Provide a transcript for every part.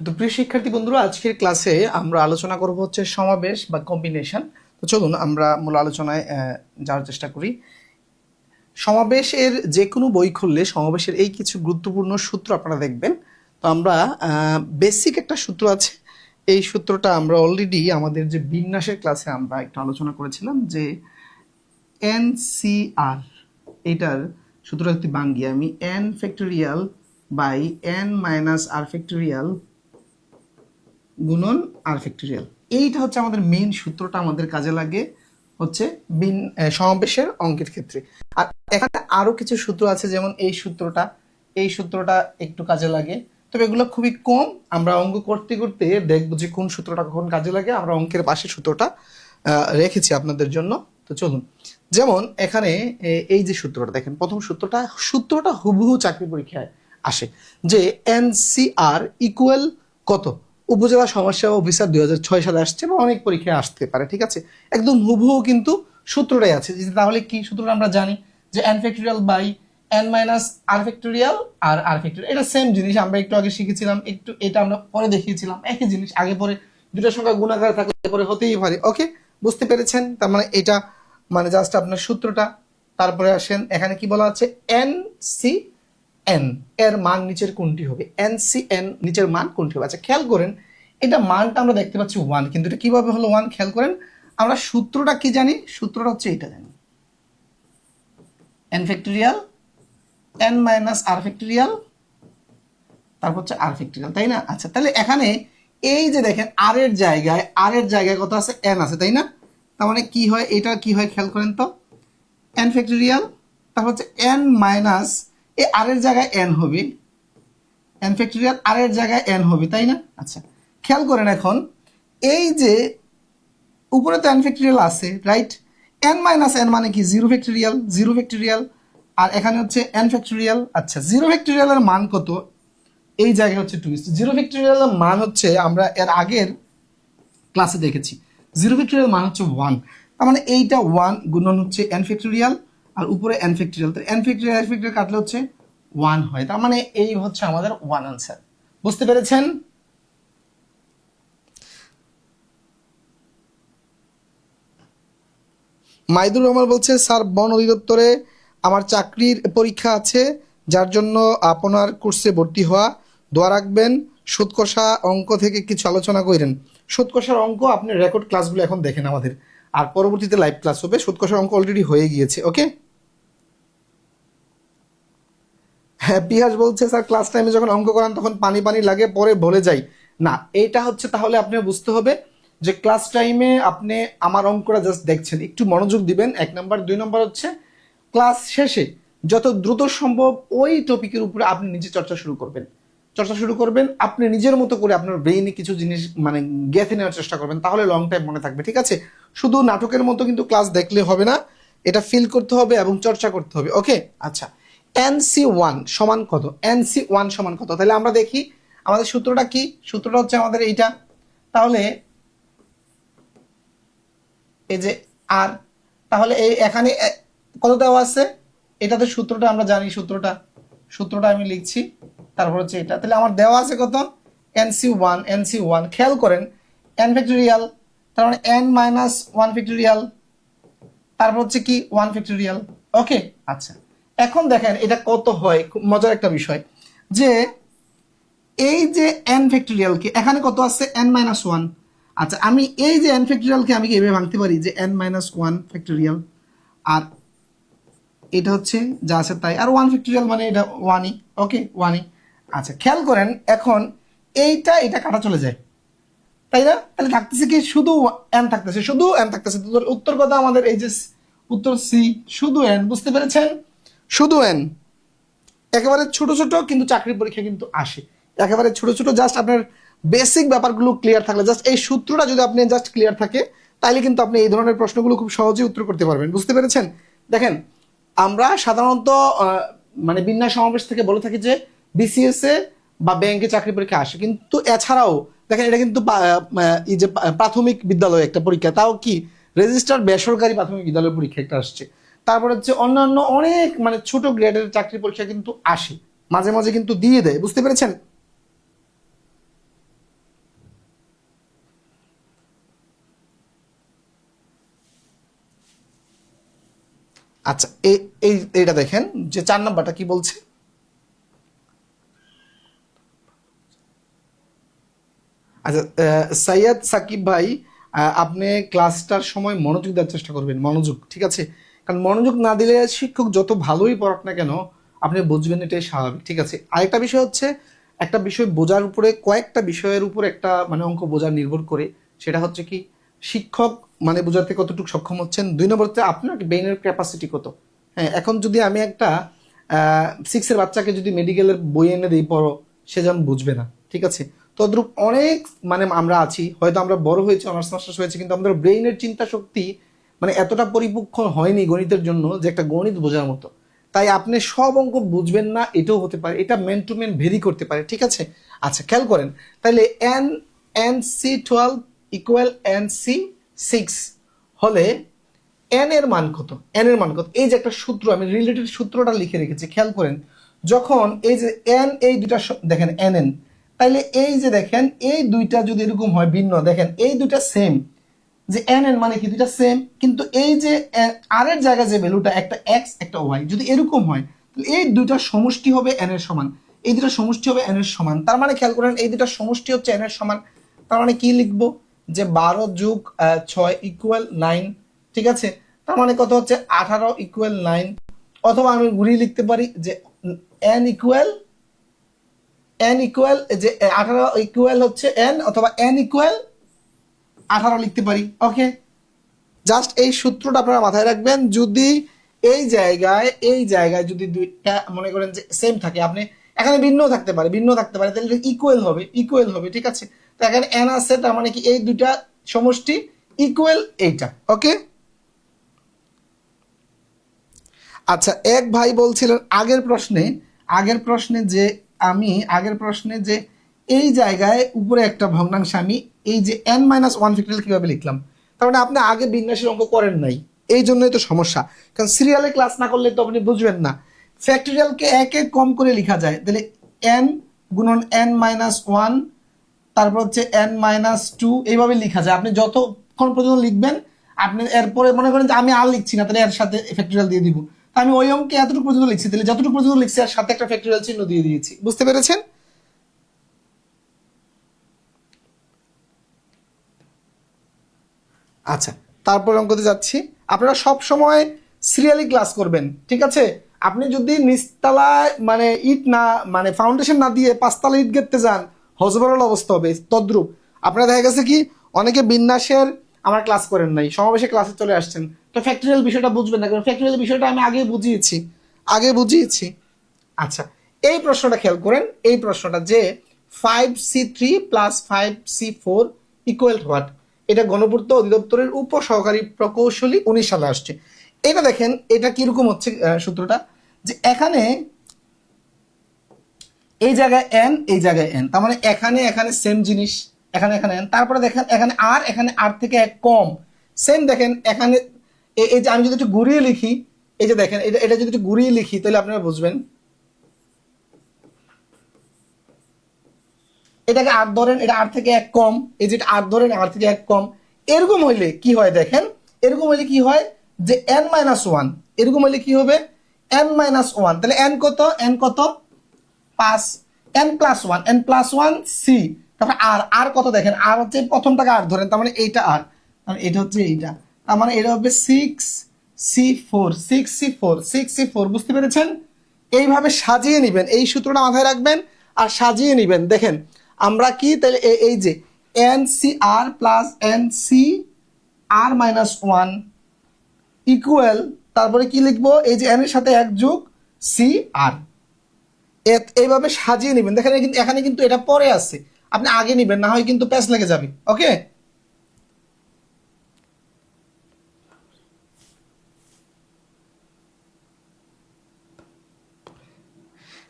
তো প্রিয় শিক্ষার্থী বন্ধুরা, আজকের ক্লাসে আমরা আলোচনা করব হচ্ছে সমাবেশ বা কম্বিনেশন। তো চলুন আমরা মূল আলোচনায় যাওয়ার চেষ্টা করি। সমাবেশের যে কোনো বই খুললে সমাবেশের এই কিছু গুরুত্বপূর্ণ সূত্র আপনারা দেখবেন। তো আমরা বেসিক একটা সূত্র আছে, এই সূত্রটা আমরা অলরেডি আমাদের যে বিন্যাসের ক্লাসে আমরা একটু আলোচনা করেছিলাম যে NCR, এটার সূত্রটা যদি ভাঙি আমি n factorial by n minus r factorial গুণন আর ফ্যাক্টোরিয়াল, এইটা হচ্ছে আমাদের মেইন সূত্রটা, আমাদের কাজে লাগে হচ্ছে সমাবেশের অঙ্কের ক্ষেত্রে। আর এখানে আরো কিছু সূত্র আছে, যেমন এই সূত্রটা একটু কাজে লাগে, তবে এগুলো খুবই কম। আমরা অঙ্ক করতে করতে দেখবো যে কোন সূত্রটা কখন কাজে লাগে। আমরা অঙ্কের পাশে সূত্রটা রেখেছি আপনাদের জন্য। তো চলুন, যেমন এখানে এই যে সূত্রটা দেখেন, প্রথম সূত্রটা হুবহু চাকরি পরীক্ষায় আসে যে NCR ইকুয়াল কত, উপজেলা সমাজসেবা অফিসার 2006 সালে আসছে বা অনেক পরীক্ষায় আসতে পারে, ঠিক আছে। একদম হুবহু কিন্তু সূত্রটাই আছে। তাহলে কি সূত্রটা আমরা জানি যে n factorial by n minus r factorial আর আর ফ্যাক্টোরিয়াল, এটা সেম জিনিস, আমরা একটু আগে শিখেছিলাম, একটু এটা আমরা পরে দেখিয়েছিলাম, একই জিনিস। আগে পরে দুটো সংখ্যা গুণাকার থাকলে পরে হতেই পারে। ওকে, বুঝতে পেরেছেন? তার মানে এটা মানে জাস্ট আপনার সূত্রটা। তারপরে আসেন, এখানে কি বলা আছে, NCN এর মান নিচের কোনটি হবে, NCN নিচের মান কোনটি হবে। আচ্ছা, খেয়াল করেন, এটা মানটা আমরা দেখতে পাচ্ছি 1, কিন্তু এটা কিভাবে হলো 1 খেয়াল করেন। আমরা সূত্রটা কি জানি, সূত্রটা হচ্ছে এটা জানি, n factorial n minus r factorial, তারপর হচ্ছে আর ফ্যাক্টোরিয়াল, তাই না? আচ্ছা, তাহলে এখানে এই যে দেখেন আর এর জায়গায় কত আছে, n আছে, তাই না? তার মানে কি হয়, এটা কি হয় খেয়াল করেন তো, n ফ্যাক্টোরিয়াল, তারপর হচ্ছে n মাইনাস এই আর এর জায়গায় n হবে, n ফ্যাক্টোরিয়াল আর এর জায়গায় n হবে, তাই না? আচ্ছা, খেয়াল করেন এখন এই যে উপরে তো n ফ্যাক্টোরিয়াল আছে, রাইট? n মাইনাস n মানে কি, জিরো ফ্যাক্টোরিয়াল, আর এখানে হচ্ছে n ফ্যাক্টোরিয়াল। আচ্ছা, জিরো ফ্যাক্টোরিয়ালের মান কত, এই জায়গায় হচ্ছে 2, জিরো ফ্যাক্টোরিয়ালের মান হচ্ছে আমরা এর আগের ক্লাসে দেখেছি, জিরো ফ্যাক্টোরিয়াল মান হচ্ছে 1। তার মানে এইটা 1 গুণন হচ্ছে n ফ্যাক্টোরিয়াল আর উপরে n ফ্যাক্টোরিয়াল, তো n ফ্যাক্টোরিয়াল কাটলে হচ্ছে 1 হয়। তার মানে এই হচ্ছে আমাদের 1 আনসার। বুঝতে পেরেছেন? মাইদুর রহমান বলছে, স্যার বন অধিদপ্তরে আমার চাকরির পরীক্ষা আছে, যার জন্য আপনার কোর্সে ভর্তি হওয়া, দোয়া রাখবেন। সুদ কষা অঙ্ক থেকে কিছু আলোচনা করেন। সুদ কষার অঙ্ক আপনি রেকর্ড ক্লাসগুলো এখন দেখেন আমাদের, আর পরবর্তীতে লাইভ ক্লাস হবে। সুদ কষার অঙ্ক অলরেডি হয়ে গিয়েছে। ওকে, হ্যাঁ, পিয়াস বলছে, স্যার ক্লাস টাইমে যখন অঙ্ক করান তখন পানি পানি লাগে, পরে ভুলে যাই। না, এইটা হচ্ছে তাহলে আপনি বুঝতে হবে যে ক্লাস টাইমে আপনি আমার অঙ্কটা জাস্ট দেখছেন, একটু মনোযোগ দিবেন, 1 নাম্বার। 2 নাম্বার হচ্ছে ক্লাস শেষে যত দ্রুত সম্ভব ওই টপিকের উপরে আপনি নিজে চর্চা শুরু করবেন, আপনি নিজের মতো করে আপনার ব্রেইনে কিছু জিনিস মানে গেঁথে নেওয়ার চেষ্টা করবেন, তাহলে লং টাইম মনে থাকবে, ঠিক আছে? শুধু নাটকের মতো কিন্তু ক্লাস দেখলে হবে না, এটা ফিল করতে হবে এবং চর্চা করতে হবে। ওকে, আচ্ছা, NC1 সমান কত, NC1 সমান কত? তাহলে আমরা দেখি আমাদের সূত্রটা কি। সূত্রটা হচ্ছে আমাদের এইটা, তাহলে এই যে আর, তাহলে এই এখানে কত দেওয়া আছে, এটাতে সূত্রটা আমরা জানি, সূত্রটা আমি লিখছি, তারপর হচ্ছে এটা। তাহলে আমার দেওয়া আছে কত, NC1 খেয়াল করেন, n ফ্যাক্টোরিয়াল, তার মানে n মাইনাস 1 ফ্যাক্টোরিয়াল, তারপর হচ্ছে কি 1 ফ্যাক্টোরিয়াল। ওকে, আচ্ছা, এখন দেখেন এটা কত হয়, খুব মজার একটা বিষয় যে এই যে n ফ্যাক্টোরিয়ালকে এখানে কত আছে, n মাইনাস 1। আচ্ছা, আমি এই যে n ফ্যাক্টোরিয়ালকে আমি এভাবে ভাঙতে পারি যে n মাইনাস 1 ফ্যাক্টোরিয়াল, আর এটা হচ্ছে যা আছে তাই, আর 1 ফ্যাক্টোরিয়াল মানে এটা 1ই। ওকে, 1ই। আচ্ছা, খেয়াল করেন এখন এটা কাটা চলে যায়, তাই না? তাহলে থাকতেছে কি, শুধু n থাকতেছে, তো উত্তর কথা আমাদের এই যে উত্তর সি, শুধু n। বুঝতে পেরেছেন? শুধু n, একেবারে ছোট ছোট কিন্তু চাকরির পরীক্ষা কিন্তু আসে, একেবারে ছোট ছোট। জাস্ট আপনার বেসিক ব্যাপারগুলো ক্লিয়ার থাকলে, জাস্ট এই সূত্রটা যদি আপনি জাস্ট ক্লিয়ার থাকে, তাহলে কিন্তু আপনি এই ধরনের প্রশ্নগুলো খুব সহজেই উত্তর করতে পারবেন। বুঝতে পেরেছেন? দেখেন, আমরা সাধারণত মানে বিন্যাস সমাবেশ থেকে বলে থাকি যে BCS এ বা ব্যাংকে চাকরি পরীক্ষা আসে, কিন্তু এছাড়াও দেখেন এটা কিন্তু এই যে প্রাথমিক বিদ্যালয় একটা পরীক্ষা, তাও কি রেজিস্টার্ড বেসরকারি প্রাথমিক বিদ্যালয়ের পরীক্ষা একটা আসছে। তারপর হচ্ছে অন্যান্য অনেক মানে ছোট গ্রেডের চাকরি পরীক্ষা কিন্তু আসে, মাঝে মাঝে কিন্তু দিয়ে দেয়। বুঝতে পেরেছেন? আচ্ছা, এইটা দেখেন যে 4 নাম্বারটা কি বলছে। আচ্ছা, সৈয়দ সাকিব ভাই, আপনি ক্লাসটার সময় মনোযোগ দেওয়ার চেষ্টা করবেন, মনোযোগ, ঠিক আছে? কারণ মনোযোগ না দিলে শিক্ষক যত ভালোই পড়াক না কেন আপনি বুঝবেন, এটাই স্বাভাবিক, ঠিক আছে? আরেকটা বিষয় হচ্ছে, একটা বিষয় বোঝার উপরে কয়েকটা বিষয়ের উপর একটা মানে অঙ্ক বোঝা নির্ভর করে। সেটা হচ্ছে কি, শিক্ষক মানে বোঝাতে কতটুকু সক্ষম হচ্ছেন, 2 নম্বর হচ্ছে আপনার ব্রেইনের ক্যাপাসিটি কত। হ্যাঁ, এখন যদি আমি একটা 6-এর বাচ্চাকে যদি মেডিকেলের বই এনে দিই পড়ো, সে যেন বুঝবে না, ঠিক আছে? তদ্রূপ অনেক মানে আমরা আছি, হয়তো আমরা বড় হয়েছি, অনার্স মাস্টার্স হয়েছে, কিন্তু আমাদের ব্রেইনের চিন্তা শক্তি মানে এতটা পরিপক্ক হয়নি গণিতের জন্য যে একটা গণিত বোঝার মতো। তাই আপনি সব অঙ্ক বুঝবেন না, এটাও হতে পারে, এটা মেন টু মেন ভেরি করতে পারে, ঠিক আছে? আচ্ছা, খেয়াল করেন তাহলে NC12 ইকুয়াল NC6 হলে এন এর মান কত, এন এর মান কত? এই যে একটা সূত্র, আমি রিলেটেড সূত্রটা লিখে রেখেছি, খেয়াল করেন। যখন এই যে এন, এই দুটা দেখেন এন এন, তাইলে এই যে দেখেন এই দুইটা যদি এরকম হয় ভিন্ন, দেখেন এই দুইটা সেম, যে এন এন মানে কি দুইটা সেম, কিন্তু এই যে আর এর জায়গায় যে ভ্যালুটা একটা এক্স একটা ওয়াই যদি এরকম হয়, তাহলে এই দুইটা সমষ্টি হবে এন এর সমান, এই দুটো সমষ্টি হবে এন এর সমান। তার মানে খেয়াল করেন এই দুটো সমষ্টি হচ্ছে এন এর সমান। তার মানে কি লিখবো, যে 12 যোগ 6 ইকুয়াল 9, ঠিক আছে? তার মানে কত হচ্ছে 18 ইকুয়াল 9। অথবা আমি ঘুরিয়ে লিখতে পারি যে এন ইকুয়াল যে 18 ইকুয়াল হচ্ছে এন, অথবা এন ইকুয়াল 18 লিখতে পারি। ওকে, জাস্ট এই সূত্রটা আপনারা মাথায় রাখবেন। যদি এই জায়গায় যদি দুইটা মনে করেন যে সেম থাকে, আপনি এখানে ভিন্ন থাকতে পারে তাহলে ইকুয়াল হবে, ঠিক আছে? তো এখানে এন আছে, তার মানে কি এই দুইটা সমষ্টি ইকুয়াল এইটা। ওকে, আচ্ছা, এক ভাই বলছিলেন আগের প্রশ্নে যে এই জায়গায় উপরে একটা ভগ্নাংশ আমি এই যে n-1 ফ্যাক্টরিয়াল কিভাবে লিখলাম। তার মানে আপনি আগে বিন্যাসের অঙ্ক করেন নাই, এই জন্যই তো সমস্যা। কারণ সিরিয়ালে ক্লাস না করলে তো আপনি বুঝবেন না। ফ্যাক্টরিয়ালকে একে কম করে লেখা যায়, তাহলে n গুণন n-1, তারপর হচ্ছে n-2, এইভাবে লেখা যায়। আপনি যতক্ষণ পর্যন্ত লিখবেন, আপনি এরপরে মনে করেন যে আমি আর লিখছি না, তাহলে এর সাথে ফ্যাক্টরিয়াল দিয়ে দিব। আমি ওই অঙ্কে এতটুকু পর্যন্ত লিখছি, তাহলে যতটুকু পর্যন্ত লিখছি আর সাথে একটা ফ্যাক্টরিয়াল চিহ্ন দিয়ে দিয়েছি। বুঝতে পেরেছেন? আচ্ছা, তারপর অঙ্কতে যাচ্ছি। আপনারা সব সময় সিরিয়ালি ক্লাস করবেন, ঠিক আছে? আপনি যদি নিচতলায় মানে ইট না মানে ফাউন্ডেশন না দিয়ে 5 তলা ইট গেড়তে যান, হজবরল অবস্থা হবে। তদ্রুপ আপনারা দেখা গেছে কি অনেকে বিন্যাসের আমার ক্লাস করেন নাই, সমাবেশে ক্লাসে চলে আসছেন, তো ফ্যাক্টরিয়াল বিষয়টা বুঝবেন না, কারণ ফ্যাক্টরিয়াল বিষয়টা আমি আগে বুঝিয়েছি। আচ্ছা, এই প্রশ্নটা খেয়াল করেন, এই প্রশ্নটা যে 5C3 plus 5C4 equal what, এটা গণপূর্ত অধিদপ্তরের উপসহকারী প্রকৌশলী 19 সালে আসছে। এটা দেখেন, এটা কিরকম হচ্ছে সূত্রটা, যে এখানে এই জায়গায় এন, এই জায়গায় এন, তার মানে এখানে সেম জিনিস, এখানে এন। তারপরে দেখেন এখানে আর থেকে এক কম, সেম। দেখেন এখানে এই যে আমি যদি একটু ঘুরিয়ে লিখি, এই যে দেখেন এটা যদি একটু ঘুরিয়ে লিখি, তাহলে আপনারা বুঝবেন। এটাকে আর ধরেন, এটা আর থেকে এক কম, এই যে আর ধরেন আর থেকে এক কম। এরকম হইলে কি হয় দেখেন, এরকম হইলে কি হয় যে n-1, এরকম হইলে কি হবে n-1, তাহলে n কত 5, n+1 সি, তারপর আর কত দেখেন, আর হচ্ছে প্রথমটাকে আর ধরেন, তার মানে এইটা আর, মানে এটা হচ্ছে এইটা, তার মানে এটা হবে 6C4। বুঝতে পেরেছেন? এইভাবে সাজিয়ে নেবেন, এই সূত্রটা মাথায় রাখবেন আর সাজিয়ে নেবেন। দেখেন আমরা কি তাহলে এই যে NCR প্লাস NCR-1 ইকুয়াল, তারপরে কি লিখবো, এই যে n এর সাথে 1 যোগ CR, এইভাবে সাজিয়ে নেবেন। দেখেন এখানে কিন্তু এটা পরে আছে, আপনি আগে নেবেন, না হয় কিন্তু প্যাচ লেগে যাবে। ওকে,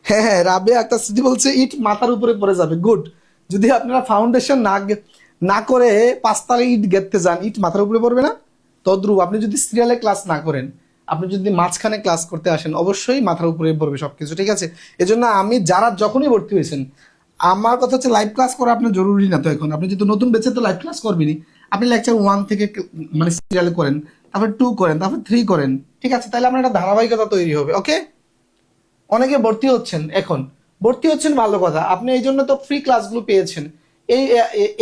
হ্যাঁ, রাবিয়া আক্তার সিদ্দিক বলছে ইট মাথার উপরে পড়ে যাবে। গুড, যদি আপনারা ফাউন্ডেশন না করে 5 তলা ইট গেড়তে যান, ইট মাথার উপরে পড়বে না? তদ্রুপ আপনি যদি সিরিয়ালে ক্লাস না করেন, আপনি যদি মাঝখানে ক্লাস করতে আসেন, অবশ্যই মাথার উপরে পড়বে সবকিছু, ঠিক আছে? এজন্য আমি যারা যখনই ভর্তি হয়েছেন, আমার কথা হচ্ছে লাইভ ক্লাস করা আপনার জরুরি না। তো এখন আপনি যেহেতু নতুন বেঁচে, তো লাইভ ক্লাস করবেনই। আপনি লেকচার 1 থেকে মানে সিরিয়াল করেন, তারপর 2 করেন, তারপর 3 করেন, ঠিক আছে, তাহলে আপনার একটা ধারাবাহিকতা তৈরি হবে। ওকে, অনেকে ভর্তি হচ্ছেন, এখন ভর্তি হচ্ছেন ভালো কথা, আপনি এই জন্য তো ফ্রি ক্লাসগুলো পেয়েছেন। এই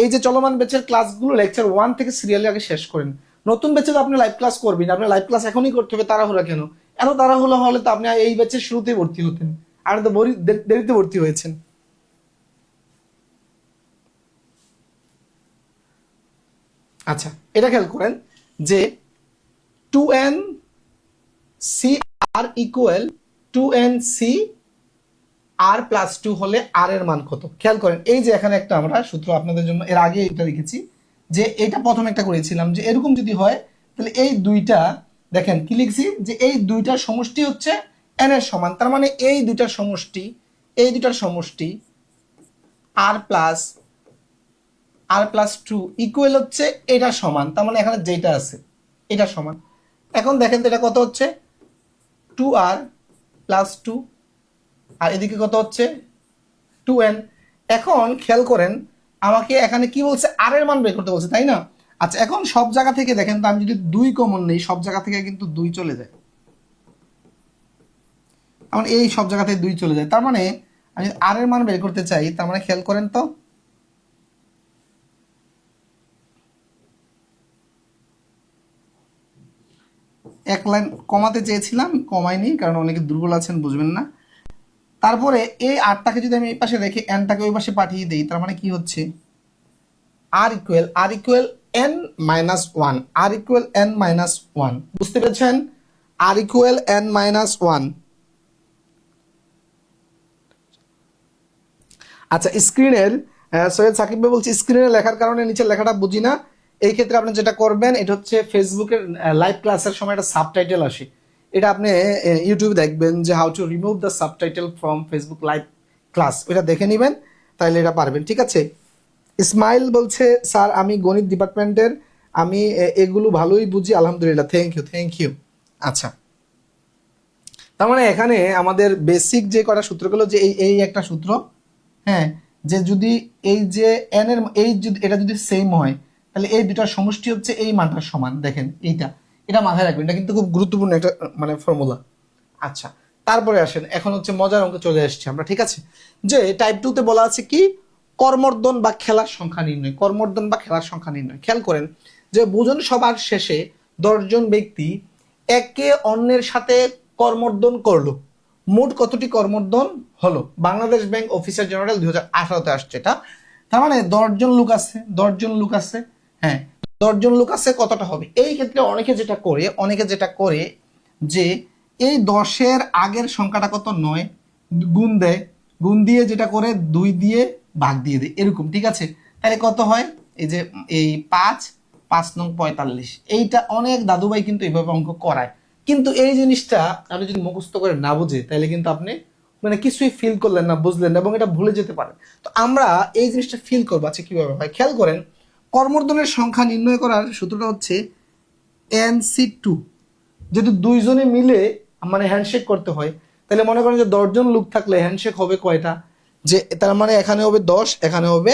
এই যে চলমান ব্যাচের ক্লাসগুলো লেকচার 1 থেকে সিরিয়ালে আগে শেষ করেন। নতুন ব্যাচে তো আপনি লাইভ ক্লাস করবেন, আপনি লাইভ ক্লাস এখনই করতে হবে, তাড়াহুড়া কেন? এত তাড়াহুড়া হলে তো আপনি এই ব্যাচের শুরুতেই ভর্তি হতেন, আর তো দেরিতে ভর্তি হয়েছেন। আচ্ছা, এটা খেয়াল করেন যে 2n সি আর ইকুয়াল 2n সি আর প্লাস 2 হলে আর এর মান কত? খেয়াল করেন, এই যে এখানে একটা আমরা সূত্র আপনাদের জন্য এর আগে এটা লিখেছি, যে এটা প্রথম একটা করেছিলাম, যে এরকম যদি হয় তাহলে এই দুইটা, দেখেন কি লিখছি, যে এই দুইটার সমষ্টি হচ্ছে n এর সমান, তার মানে এই দুইটার সমষ্টি, এই দুইটার সমষ্টি আর প্লাস 2 ইকুয়াল হচ্ছে এটার সমান, তার মানে এখানে যেটা আছে এটা সমান। এখন দেখেন তো এটা কত হচ্ছে, 2r প্লাস 2, আর এদিকে কত হচ্ছে 2n। এখন খেয়াল করেন আমাকে এখানে কি বলছে, আর এর মান বের করতে বলছে, তাই না? আচ্ছা, এখন সব জায়গা থেকে দেখেন তো, আমি যদি 2 কমন নেই, সব জায়গা থেকে কিন্তু 2 চলে যায়, আমার এই সব জায়গা থেকে 2 চলে যায়, তার মানে আমি আর এর মান বের করতে চাই, তার মানে খেয়াল করেন তো, এক লাইন কমাতে চেয়েছিলাম, কমাইনি, কারণ অনেকে দুর্বল আছেন, বুঝবেন না। তারপরে এই আরটাকে যদি আমি এই পাশে রেখে এনটাকে ওই পাশে পাঠিয়ে দিই, তার মানে কি হচ্ছে, আর ইকুয়াল n মাইনাস 1, আর ইকুয়াল n মাইনাস 1, বুঝতে পেরেছেন? আর ইকুয়াল n মাইনাস 1। আচ্ছা, স্ক্রিনের সৈয়দ সাকিব ভাই বলছি, স্ক্রিনে লেখার কারণে নিচে লেখাটা বুঝি না। এই ক্ষেত্রে আপনি যেটা করবেন, এটা হচ্ছে ফেসবুকের লাইভ ক্লাসের সময় একটা সাবটাইটেল আসে, এটা আপনি ইউটিউবে দেখবেন যে how to remove the subtitle from Facebook live class, ওইটা দেখে নেবেন, তাহলে এটা পারবেন, ঠিক আছে। ইসমাইল বলছে, স্যার আমি গণিত ডিপার্টমেন্টের, আমি এগুলো ভালোই বুঝি, আলহামদুলিল্লাহ, থ্যাংক ইউ। আচ্ছা, তার মানে এখানে আমাদের বেসিক যে কটা সূত্রগুলো, যে এই একটা সূত্র, হ্যাঁ, যে যদি এই যে এন এর এই যদি এটা যদি সেম হয়, তাহলে এই দুটার সমষ্টি হচ্ছে এই মানটার সমান, দেখেন এটা মাথায় রাখবেন, এটা কিন্তু খুব গুরুত্বপূর্ণ একটা মানে ফর্মুলা। আচ্ছা, তারপরে আসেন, এখন হচ্ছে মজার অঙ্ক চলে আসছে আমরা, ঠিক আছে, যে টাইপ 2 তে বলা আছে কি, কর্মর্দন বা খেলার সংখ্যা নির্ণয়, কর্মর্দন বা খেলার সংখ্যা নির্ণয়। খেয়াল করেন যে ভোজন সভার শেষে 10 জন ব্যক্তি একে অন্যের সাথে কর্মর্দন করলো, মোট কতটি কর্মর্দন হলো? বাংলাদেশ ব্যাংক অফিসার জেনারেল 2018-তে আসছে এটা। তার মানে 10 জন লোক আছে, 10 জন লোক আছে, হ্যাঁ, 10 জন লোক আছে, কতটা হবে? এই ক্ষেত্রে অনেকে যেটা করে যে এই 10-এর আগের সংখ্যাটা কত, 9, গুণ দেয়, গুণ দিয়ে যেটা করে 2 দিয়ে ভাগ দিয়ে দেয়, এরকম, ঠিক আছে। তাহলে কত হয়, এই যে এই 5 নং 45, এইটা অনেক দাদুভাই কিন্তু এইভাবে অঙ্ক করায়, কিন্তু এই জিনিসটা আপনি যদি মুখস্থ করে না বুঝে, তাহলে কিন্তু আপনি মানে কিছুই ফিল করলেন না, বুঝলেন না, এবং এটা ভুলে যেতে পারে। তো আমরা এই জিনিসটা ফিল করবো, আচ্ছা কিভাবে হয়, খেয়াল করেন, কর্মর্দনের সংখ্যা নির্ণয় করার সূত্রটা হচ্ছে NC2। যেহেতু 2 জনে মিলে মানে হ্যান্ডশেক করতে হয়, তাহলে মনে করেন যে 10 জন লোক থাকলে হ্যান্ডশেক হবে কয়টা, যে তার মানে এখানে হবে 10, এখানে হবে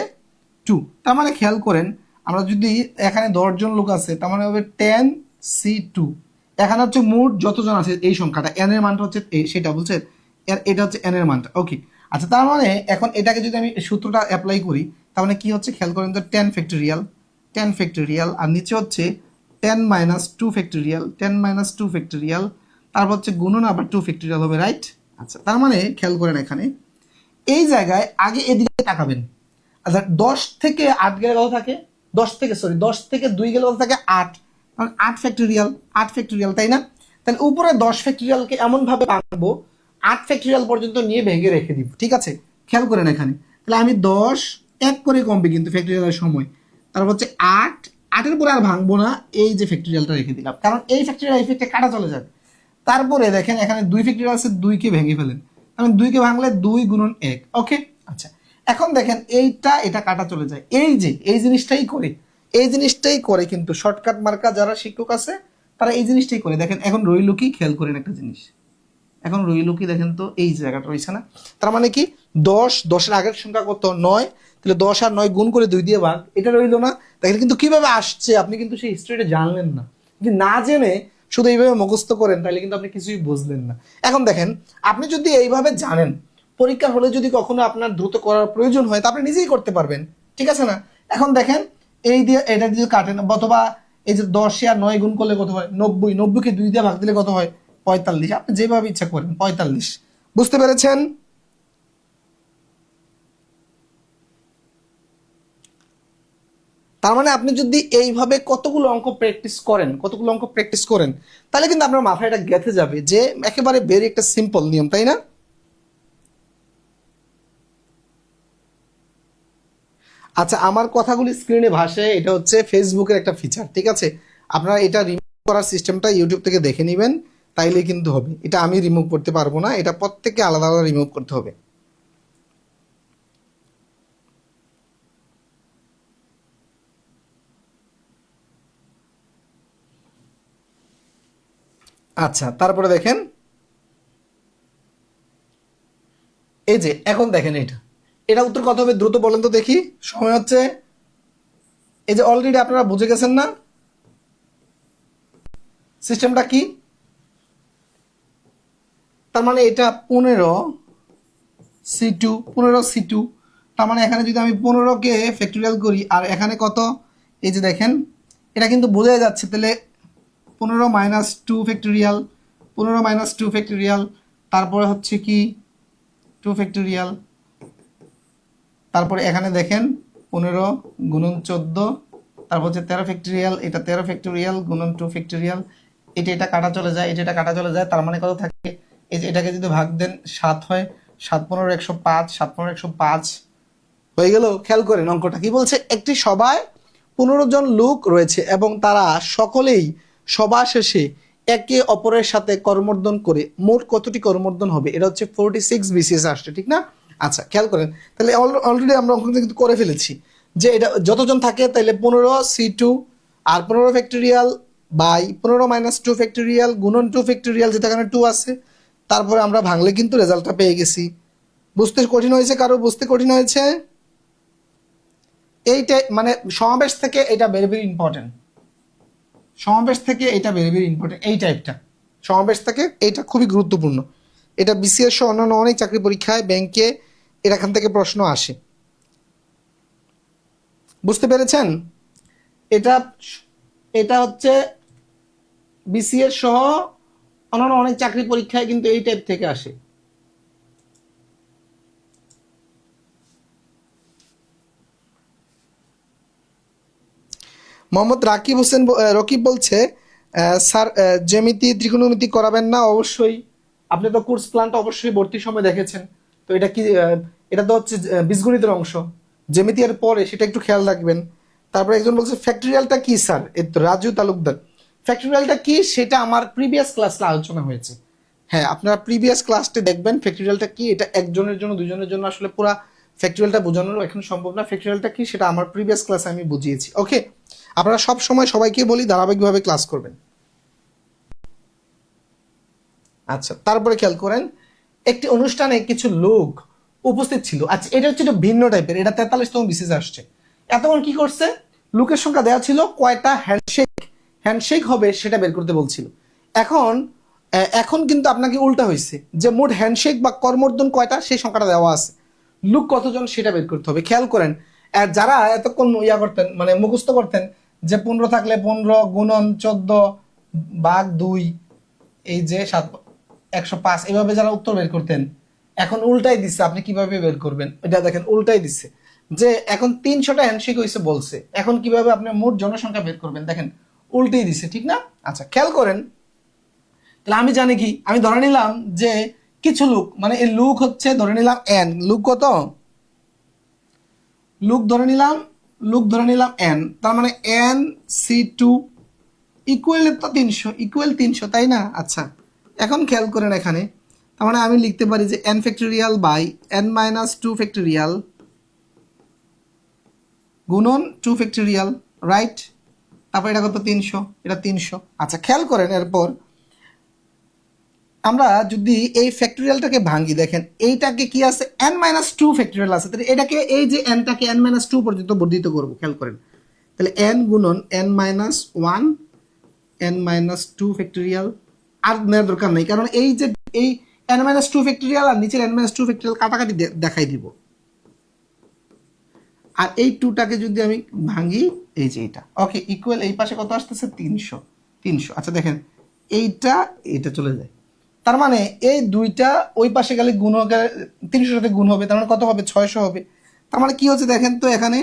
2, তার মানে খেয়াল করেন, আমরা যদি এখানে 10 জন লোক আছে, তার মানে হবে 10C2, এখানে হচ্ছে মোট যতজন আছে এই সংখ্যাটা, n এর মানটা হচ্ছে সেটা বলছে, এটা হচ্ছে n এর মানটা, ওকে। আচ্ছা, তার মানে এখন এটাকে যদি আমি সূত্রটা অ্যাপ্লাই করি, তার মানে কি হচ্ছে, খেয়াল করেন তো, 10 ফ্যাক্টোরিয়াল, আর নিচে হচ্ছে 10 মাইনাস 2 ফ্যাক্টোরিয়াল, তারপর হচ্ছে গুণন আবার 2 ফ্যাক্টোরিয়াল হবে, রাইট? আচ্ছা, তার মানে খেয়াল করেন এখানে এই জায়গায় আগে এদিকে তাকাবেন। আচ্ছা, 10 থেকে 8 গেলে কত থাকে, 10 থেকে 2 গেলে কত থাকে, 8, কারণ 8 ফ্যাক্টোরিয়াল, তাই না? তাহলে উপরে 10 ফ্যাক্টোরিয়ালকে এমন ভাবে ভাঙবো 8 ফ্যাক্টোরিয়াল পর্যন্ত নিয়ে ভেঙে রেখে দিব, ঠিক আছে। খেয়াল করেন এখানে, তাহলে আমি 10 এক করে কমবে কিন্তু ফ্যাক্টোরিয়ালের সময়, তারপর হচ্ছে 8 এর পরে আর ভাঙবো না, এই যে ফ্যাক্টোরিয়ালটা রেখে দিলাম, কারণ এই ফ্যাক্টোরিয়াল এই ফ্যাক্টরে কাটা চলে যাবে। তারপরে দেখেন এখানে 2 ফ্যাক্টোরিয়াল আছে, 2 কে ভেঙে ফেলেন, কারণ 2 কে ভাঙলে 2 গুণন 1, ওকে। আচ্ছা, এখন দেখেন এটা কাটা চলে যায়, এই জিনিসটাই করে কিন্তু শর্টকাট মার্কা যারা শিক্ষক আছে তারা এই জিনিসটাই করে। দেখেন এখন রইল কি, খেয়াল করেন একটা জিনিস, এখন রইল কি দেখেন তো, এই জায়গাটা রয়েছে না, তার মানে কি 10 এর আগের সংখ্যা কত, 9, তাহলে 10 আর 9 গুণ করে 2 দিয়ে ভাগ, এটা রইল না, দেখেন কিন্তু কিভাবে আসছে, আপনি কিন্তু সেই হিস্ট্রিটা জানলেন না। যদি না জেনে শুধু এইভাবে মুখস্থ করেন তাহলে কিন্তু আপনি কিছুই বুঝলেন না। এখন দেখেন, আপনি যদি এইভাবে জানেন, পরীক্ষার হলে যদি কখনো আপনার দ্রুত করার প্রয়োজন হয় তা আপনি নিজেই করতে পারবেন, ঠিক আছে না? এখন দেখেন, এই দিয়ে এটা দিয়ে কাটেন, অথবা এই যে 10 আর 9 গুণ করলে কত হয়? 90। 90-কে 2 দিয়ে ভাগ দিলে কত হয়? 45। আপনি যেভাবে ইচ্ছা করেন 45। বুঝতে পেরেছেন? তার মানে আপনি যদি এইভাবে কতগুলো অঙ্ক প্র্যাকটিস করেন তাহলে কিন্তু আপনার মাথায় এটা গেঁথে যাবে যে একেবারে ভেরি একটা সিম্পল নিয়ম, তাই না? আচ্ছা, আমার কথাগুলি স্ক্রিনে ভাসে, এটা হচ্ছে ফেসবুকের একটা ফিচার, ঠিক আছে? আপনারা এটা রিমুভ করার সিস্টেমটা ইউটিউব থেকে দেখে নেবেন, তাইলে কিন্তু হবে। এটা আমি রিমুভ করতে পারবো না, এটা প্রত্যেককে আলাদা আলাদা রিমুভ করতে হবে। আচ্ছা, তারপরে দেখেন, এই যে এখন দেখেন, এটা উত্তর কত হবে দ্রুত বলেন তো দেখি। সময় হচ্ছে, এই যে অলরেডি আপনারা বুঝে গেছেন না সিস্টেমটা কি? তার মানে এটা 15 C2, তার মানে এখানে যদি আমি 15-কে ফ্যাক্টোরিয়াল করি, আর এখানে কত, এই যে দেখেন, এটা কিন্তু বোঝা যাচ্ছে। তাহলে 15 - 2 ফ্যাক্টোরিয়াল, 15 - 2 ফ্যাক্টোরিয়াল, তারপরে হচ্ছে কি 2 ফ্যাক্টোরিয়াল, তারপরে এখানে দেখেন 15 গুণন 14, তারপর হচ্ছে 13 ফ্যাক্টোরিয়াল, এটা 13 ফ্যাক্টোরিয়াল গুণন 2 ফ্যাক্টোরিয়াল, এটা কাটা চলে যায়, এটা কাটা চলে যায়, তার মানে কত থাকে? এই যে এটাকে যদি ভাগ দেন 7 হয়, 7 × 15 = 105, 7 × 15 = 105 হয়ে গেল। খেয়াল করেন অঙ্কটা কি বলছে, একটি সভায় 15 জন লোক রয়েছে এবং তারা সকলেই সভা শেষে একে অপরের সাথে করমর্দন করে মোট কতটি করমর্দন হবে? এটা হচ্ছে 46 BCS আসছে, ঠিক না? আচ্ছা, খেয়াল করেন, তাহলে অলরেডি আমরা অঙ্কটা কিন্তু করে ফেলেছি যে এটা যতজন থাকে তাহলে 15 C2 R 15 factorial by 15 - 2 factorial গুণন 2 ফ্যাক্টোরিয়াল, যেটা এখানে 2 আছে, তারপরে আমরা ভাঙলে কিন্তু রেজাল্টটা পেয়ে গেছি। বুঝতে কঠিন হয়েছে কারো? বুঝতে কঠিন হয়েছে? এইটাই মানে সমাবেশ থেকে এটা ভেরি ভেরি ইম্পর্টেন্ট, সমাবেশ থেকে এটা ভেরি ভেরি ইম্পর্টেন্ট, এই টাইপটা সমাবেশ থেকে এইটা খুবই গুরুত্বপূর্ণ। এটা বিসিএস সহ অন্যান্য অনেক চাকরি পরীক্ষায়, ব্যাংকে এখান থেকে প্রশ্ন আসে। বুঝতে পেরেছেন? এটা এটা হচ্ছে বিসিএস সহ অন্যান্য অনেক চাকরি পরীক্ষায় কিন্তু এই টাইপ থেকে আসে। মোহাম্মদ রাকিব হোসেন রকিব বলছে, স্যার জ্যামিতি ত্রিকোণমিতি করাবেন না? অবশ্যই, আপনি তো কোর্স প্ল্যানটা অবশ্যই ভর্তির সময় দেখেছেন। তো এটা কি, এটা তো হচ্ছে বীজগণিতের অংশ, জ্যামিতি এর পরে, সেটা একটু খেয়াল রাখবেন। তারপরে একজন বলছে ফ্যাক্টরিয়ালটা কি স্যার? এই তো রাজু তালুকদার, ফ্যাক্টরিয়ালটা কি সেটা আমার প্রিভিয়াস ক্লাসে আলোচনা হয়েছে। হ্যাঁ, আপনারা প্রিভিয়াস ক্লাসটা দেখবেন। ফ্যাক্টরিয়ালটা কি এটা একজনের জন্য দুজনের জন্য আসলে পুরো ফ্যাক্টরিয়ালটা বোঝানো এখন সম্ভব না। ফ্যাক্টরিয়ালটা কি সেটা আমার প্রিভিয়াস ক্লাসে আমি বুঝিয়েছি। ওকে, আপনারা সব সময় সবাইকে বলি ধারাবাহিকভাবে ক্লাস করবেন। আচ্ছা, তারপরে খেয়াল করেন, একটি অনুষ্ঠানে কিছু লোক উপস্থিত ছিল। আচ্ছা, এটা হচ্ছে একটু ভিন্ন টাইপের, এটা 43তম বিসিএস আসছে। এতক্ষণ কি করছে, লোকের সংখ্যা দেওয়া ছিল, কয়টা হ্যান্ডশেক হবে সেটা বের করতে বলছিল। এখন এখন কিন্তু আপনাকে উল্টা হয়েছে, যে মোট হ্যান্ডশেক বা করমর্দন কয়টা সেই সংখ্যাটা দেওয়া আছে, লোক কতজন সেটা বের করতে হবে। খেয়াল করেন, যারা এতক্ষণ ইয়া করতেন মানে মুখস্থ করতেন যে 15 থাকলে 15 গুণন 14 ভাগ 2, এই যে 7 105, এভাবে যারা উত্তর বের করতেন, এখন উল্টাই দিচ্ছে। আপনি কিভাবে বের করবেন? এটা দেখেন উল্টাই দিচ্ছে, যে এখন 300টা হ্যান্ডশেক হয়েছে বলছে, এখন কিভাবে আপনি মোট জনসংখ্যা বের করবেন? দেখেন উল্টেই দিচ্ছে, ঠিক না? আচ্ছা, খেয়াল করেন, তাহলে আমি জানি কি, আমি ধরে নিলাম যে কিছু লোক, মানে এই লোক হচ্ছে ধরে নিলাম এন, লোক কত, লোক ধরে নিলাম এন, তার মানে NC2 ইকুয়াল তো 300, ইকুয়াল 300, তাই না? আচ্ছা, এখন খেয়াল করেন এখানে, তার মানে আমি লিখতে পারি যে n factorial by n - 2 factorial গুণন 2 ফ্যাক্টোরিয়াল, রাইট? তারপর এটা কত, 300, এটা 300। আচ্ছা, খেয়াল করেন, এরপর আমরা যদি এই ফ্যাক্টোরিয়ালটাকে ভাঙি, দেখেন এইটাকে কি আছে, n - 2 ফ্যাক্টোরিয়াল আছে, তাহলে এটাকে এই যে nটাকে n - 2 পর্যন্ত বর্ধিত করব। খেয়াল করেন, তাহলে n গুণন n minus one n minus two factorial, আর নেওয়ার দরকার নেই, কারণ এই যে এই n মাইনাস টু ফ্যাক্টোরিয়াল আর নিচের n মাইনাস টু ফ্যাক্টোরিয়াল কাটাকাটি দেখাই দিব। আর এই টুটাকে যদি আমি ভাঙি, এই যে এটা ওকে ইকুয়াল, এই পাশে কত আসতেছে 300। আচ্ছা দেখেন এইটা চলে যায়, তার মানে এই দুইটা ওই পাশে গেলে গুণ হবে, 300 সাথে গুণ হবে, তার মানে কত হবে 600 হবে। তার মানে কি হচ্ছে দেখেন তো, এখানে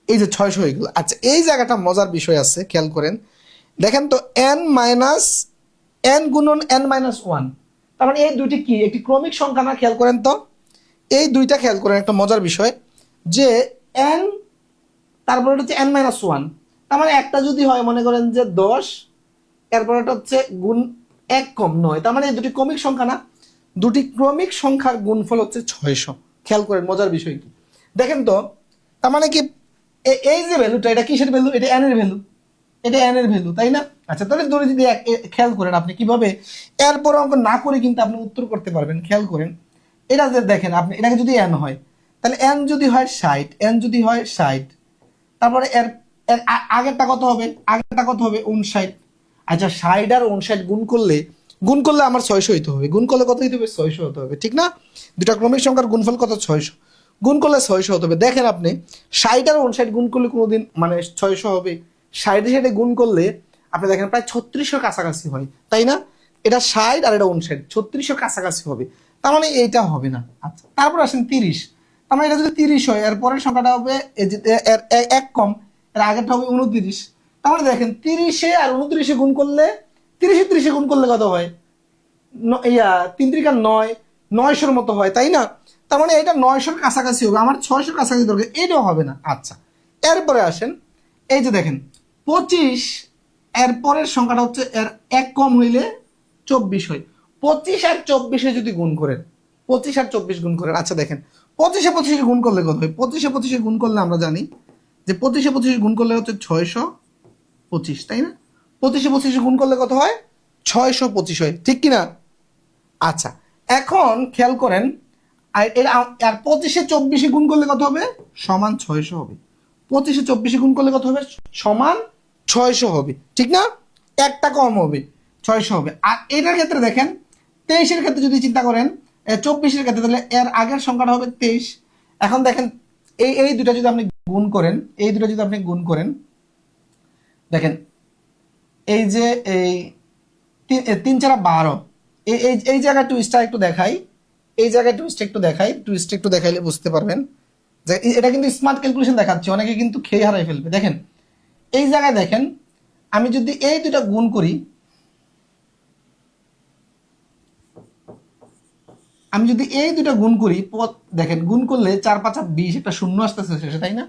এই যে 600 হয়ে গেল। আচ্ছা এই জায়গাটা মজার বিষয় আছে, খেয়াল করেন দেখেন তো, n গুণন n মাইনাস ওয়ান, তার মানে এই দুইটি কি একটি ক্রমিক সংখ্যা না? খেয়াল করেন তো, এই দুইটা খেয়াল করেন, একটা মজার বিষয় যে n তারপরে হচ্ছে n মাইনাস ওয়ান, তার মানে একটা যদি হয় মনে করেন যে 10, এরপর এটা হচ্ছে গুণ 1 কম 9, তার মানে এই দুটি ক্রমিক সংখ্যা না? দুটি ক্রমিক সংখ্যার গুণফল হচ্ছে 600। খেয়াল করেন মজার বিষয় কি দেখেন তো, তার মানে কি এই যে ভ্যালুটা, এটা কিসের ভ্যালু? এটা n এর ভ্যালু, এটা n এর ভ্যালু, তাই না? আচ্ছা তাহলে ধরে যদি খেয়াল করেন আপনি কিভাবে এরপর অঙ্ক না করে কিন্তু আপনি উত্তর করতে পারবেন। খেয়াল করেন এটা যে দেখেন, আপনি এটাকে যদি n হয়, তাহলে n যদি হয় 60, n যদি হয় 60, তারপরে এর আগেরটা কত হবে? আগেরটা কত হবে? 59। আচ্ছা 60 আর 59 গুণ করলে আমার 600 হইতে হবে, গুণ করলে কত হইতে হবে? 600 হতে হবে, ঠিক না? দুটা ক্রমিক সংখ্যার গুণফল কত? 600, গুণ করলে 600 হতে হবে। দেখেন আপনি 60 আর 59 গুণ করলে কোনোদিন মানে 600 হবে? 60 এর সাথে গুণ করলে আপনি দেখেন প্রায় 3600 কাছাকাছি হয়, তাই না? এটা 60 আর এটা 59, 3600 কাছাকাছি হবে, তার মানে এইটা হবে না। আচ্ছা তারপর আসেন 30, তার মানে এটা যদি 30 হয়, এর পরের সংখ্যাটা হবে এর এক কম, এর আগেরটা হবে 29। তার মানে দেখেন 30 আর 29 গুণ করলে, 30 গুণ করলে কত হয়? 3 3 9, 900 মতো হয়, তাই না? তার মানে এটা 900 কাছাকাছি হবে, আমার 600 কাছাকাছি দরকার, এটাও হবে না। আচ্ছা এরপরে আসেন, এই যে দেখেন 25, এর পরের সংখ্যাটা হচ্ছে এর এক কম হইলে 24 হয়। 25 আর 24 যদি গুণ করেন, 25 আর 24 গুণ করেন, আচ্ছা দেখেন 25 25 গুণ করলে কত হয়? 25 25 গুণ করলে আমরা জানি যে 25 25 গুণ করলে হচ্ছে 625, তাই না? 25 25 গুণ করলে কত হয়? 625 হয়, ঠিক কিনা? আচ্ছা এখন খেয়াল করেন, আর 25 24 গুণ করলে কত হবে? সমান 600 হবে। 25 24 গুণ করলে কত হবে? সমান 600 হবে, ঠিক না? একটা কম হবে, 600 হবে। আর এটার ক্ষেত্রে দেখেন 23 এর ক্ষেত্রে যদি চিন্তা করেন, 24 এর ক্ষেত্রে, তাহলে এর আগের সংখ্যাটা হবে 23। এখন দেখেন এই দুটা যদি আপনি গুণ করেন, এই দুটা যদি আপনি গুণ করেন, দেখেন এই যে এই 3 4 12, এই জায়গায় টুইস্টটা একটু দেখাই, এই জায়গায় টুইস্ট একটু দেখাইলে বুঝতে পারবেন যে এটা কিন্তু স্মার্ট ক্যালকুলেশন দেখাচ্ছে, অনেকে কিন্তু খেয়ে হারাই ফেলবে। দেখেন এই জায়গায় দেখেন, আমি যদি এই দুটা গুণ করি, দেখেন গুণ করলে 4 5 20, একটা শূন্য আসতেছে শেষে, তাই না?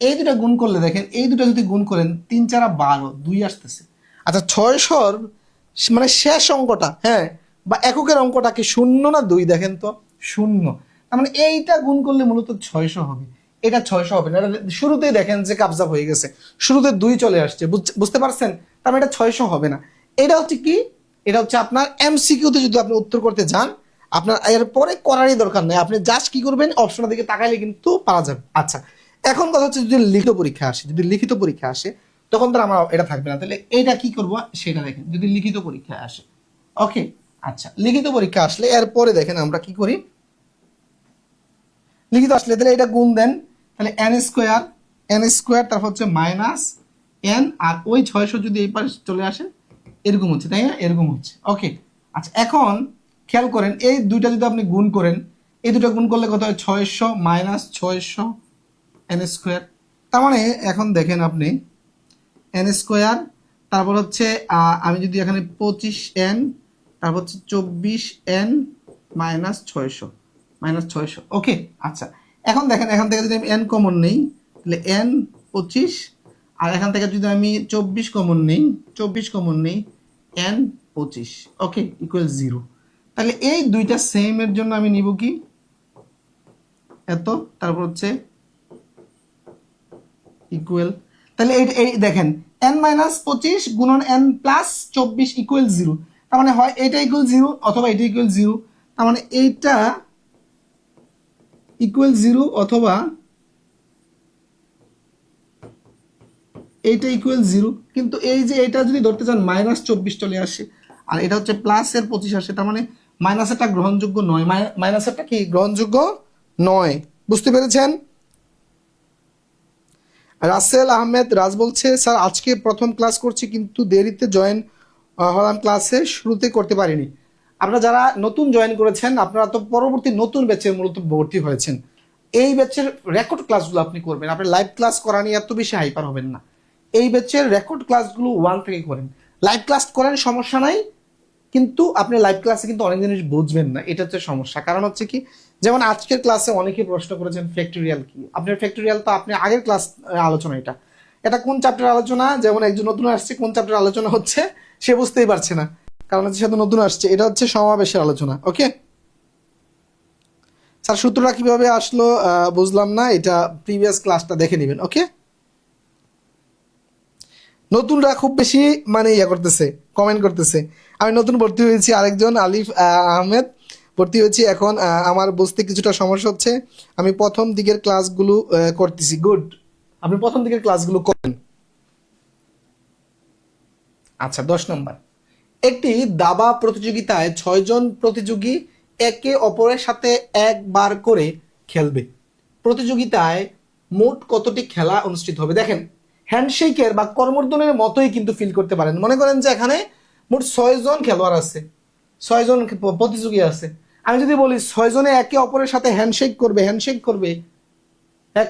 এই দুটা গুণ করলে দেখেন, এই দুটা যদি গুণ করেন 3 4 12, 2 আসতেছে। আচ্ছা 600 মানে শেষ অঙ্কটা, হ্যাঁ, বা এককের অঙ্কটা কি শূন্য না 2? দেখেন তো শূন্য, তার মানে এইটা গুণ করলে মূলত 600 হবে, এটা 600 হবে না। এটা শুরুতেই দেখেন যে কাবজা হয়ে গেছে, শুরুতে 2 চলে আসছে, বুঝতে পারছেন? তার মানে এটা 600 হবে না। এটা হচ্ছে কি? এটা হচ্ছে আপনার এমসিকিউতে যদি আপনি উত্তর করতে যান, আপনার এরপরে করারই দরকার নেই, আপনি জাস্ট কি করবেন, অপশনের দিকে তাকাইলে কিন্তু পারা যাবে। আচ্ছা এখন কথা হচ্ছে যদি লিখিত পরীক্ষা আসে তখন তো আমার এটা থাকবে না, তাহলে এইটা কি করবো সেটা দেখেন, যদি লিখিত পরীক্ষায় আসে। ওকে আচ্ছা লিখিত পরীক্ষা আসলে এরপরে দেখেন আমরা কি করি, লিখিত আসলে তাহলে এটা গুণ দেন, তাহলে n স্কোয়ার তারপর হচ্ছে মাইনাস n, আর ওই 600 যদি এই পাশে চলে আসে এরকম হচ্ছে, তাই না? এরকম হচ্ছে। ওকে আচ্ছা এখন খেয়াল করেন এই দুইটা যদি আপনি গুণ করেন, এই দুটো গুণ করলে কত হয়? 600 মাইনাস 600 n স্কোয়ার। তার মানে এখন দেখেন আপনি n স্কোয়ার, তারপর হচ্ছে আমি যদি এখানে 25n, তারপর হচ্ছে 24n মাইনাস 600। ওকে আচ্ছা এখন দেখেন, এখান থেকে যদি আমি n কমন নেই, তাহলে n 25, আর এখান থেকে যদি আমি 24 কমন নেই, n 25, ওকে ইকুয়াল 0। তাহলে এই দুইটা সেম এর জন্য আমি নিব কি এত, তারপর হচ্ছে ইকুয়াল, তাহলে এই দেখেন n মাইনাস 25 গুণন n প্লাস 24 ইকুয়াল 0, তার মানে হয় এটা ইকুয়াল 0 অথবা এটা ইকুয়াল 0, তার মানে এইটা ইকুয়াল 0 অথবা এইটা ইকুয়াল 0, কিন্তু এই যে এটা যদি ধরতে চান -24 চলে আসে, আর এটা হচ্ছে প্লাসের 25 আসে, তার মানে মাইনাসেরটা গ্রহণযোগ্য নয়, মাইনাসেরটা কি গ্রহণযোগ্য নয়। বুঝতে পেরেছেন? রাসেল আহমেদ রাজ বলছে, স্যার আজকে প্রথম ক্লাস করছি কিন্তু দেরিতে জয়েন হলাম, ক্লাসে শুরুতে করতে পারিনি। আপনারা যারা নতুন জয়েন করেছেন আপনারা তো পরবর্তী নতুন ব্যাচের মূলত ভর্তি হয়েছেন, এই ব্যাচের রেকর্ড ক্লাসগুলো আপনি করবেন, আপনি লাইভ ক্লাস করা নিয়ে এত বেশি হাইপার হবেন না। এই ব্যাচের রেকর্ড ক্লাসগুলো 1 থেকে করেন, লাইভ ক্লাস করেন সমস্যা নাই, কিন্তু আপনি লাইভ ক্লাসে কিন্তু অনেক জিনিস বুঝবেন না, এটা হচ্ছে সমস্যা। কারণ হচ্ছে কি, যেমন আজকের ক্লাসে অনেকেই প্রশ্ন করেছেন ফ্যাক্টরিয়াল কি, আপনার ফ্যাক্টরিয়াল তো আপনি আগের ক্লাস আলোচনা, এটা কোন চ্যাপ্টার আলোচনা, যেমন একজন নতুন আসছে কোন চ্যাপ্টার আলোচনা হচ্ছে সে বুঝতেই পারছে না, কারণ হচ্ছে সে তো নতুন আসছে। এটা হচ্ছে সমাবেশের আলোচনা। ওকে স্যার, সূত্রটা কিভাবে আসলো বুঝলাম না, এটা প্রিভিয়াস ক্লাসটা দেখে নেবেন। ওকে, নতুনরা খুব বেশি মানে করতেছে, কমেন্ট করতেছে। আমি নতুন ভর্তি হয়েছি, আরেকজন আলিফ আহমেদ ভর্তি হয়েছি এখন, আমার বুঝতে কিছুটা সমস্যা হচ্ছে, আমি প্রথম দিকের ক্লাসগুলো করতেছি। গুড, আপনি প্রথম দিকের ক্লাসগুলো করেন। আচ্ছা, 10 নম্বর, একটি দাবা প্রতিযোগিতায় 6 জন প্রতিযোগী একে অপরের সাথে একবার করে খেলবে। প্রতিযোগিতায় মোট কতটি খেলা অনুষ্ঠিত হবে? দেখেন, হ্যান্ডশেকের বা করমর্দনের মতোই কিন্তু ফিল করতে পারেন। মনে করেন যে এখানে মোট 6 জন খেলোয়াড় আছে, 6 জন প্রতিযোগী আছে। আমি যদি বলি 6 জনে একে অপরের সাথে হ্যান্ডশেক করবে,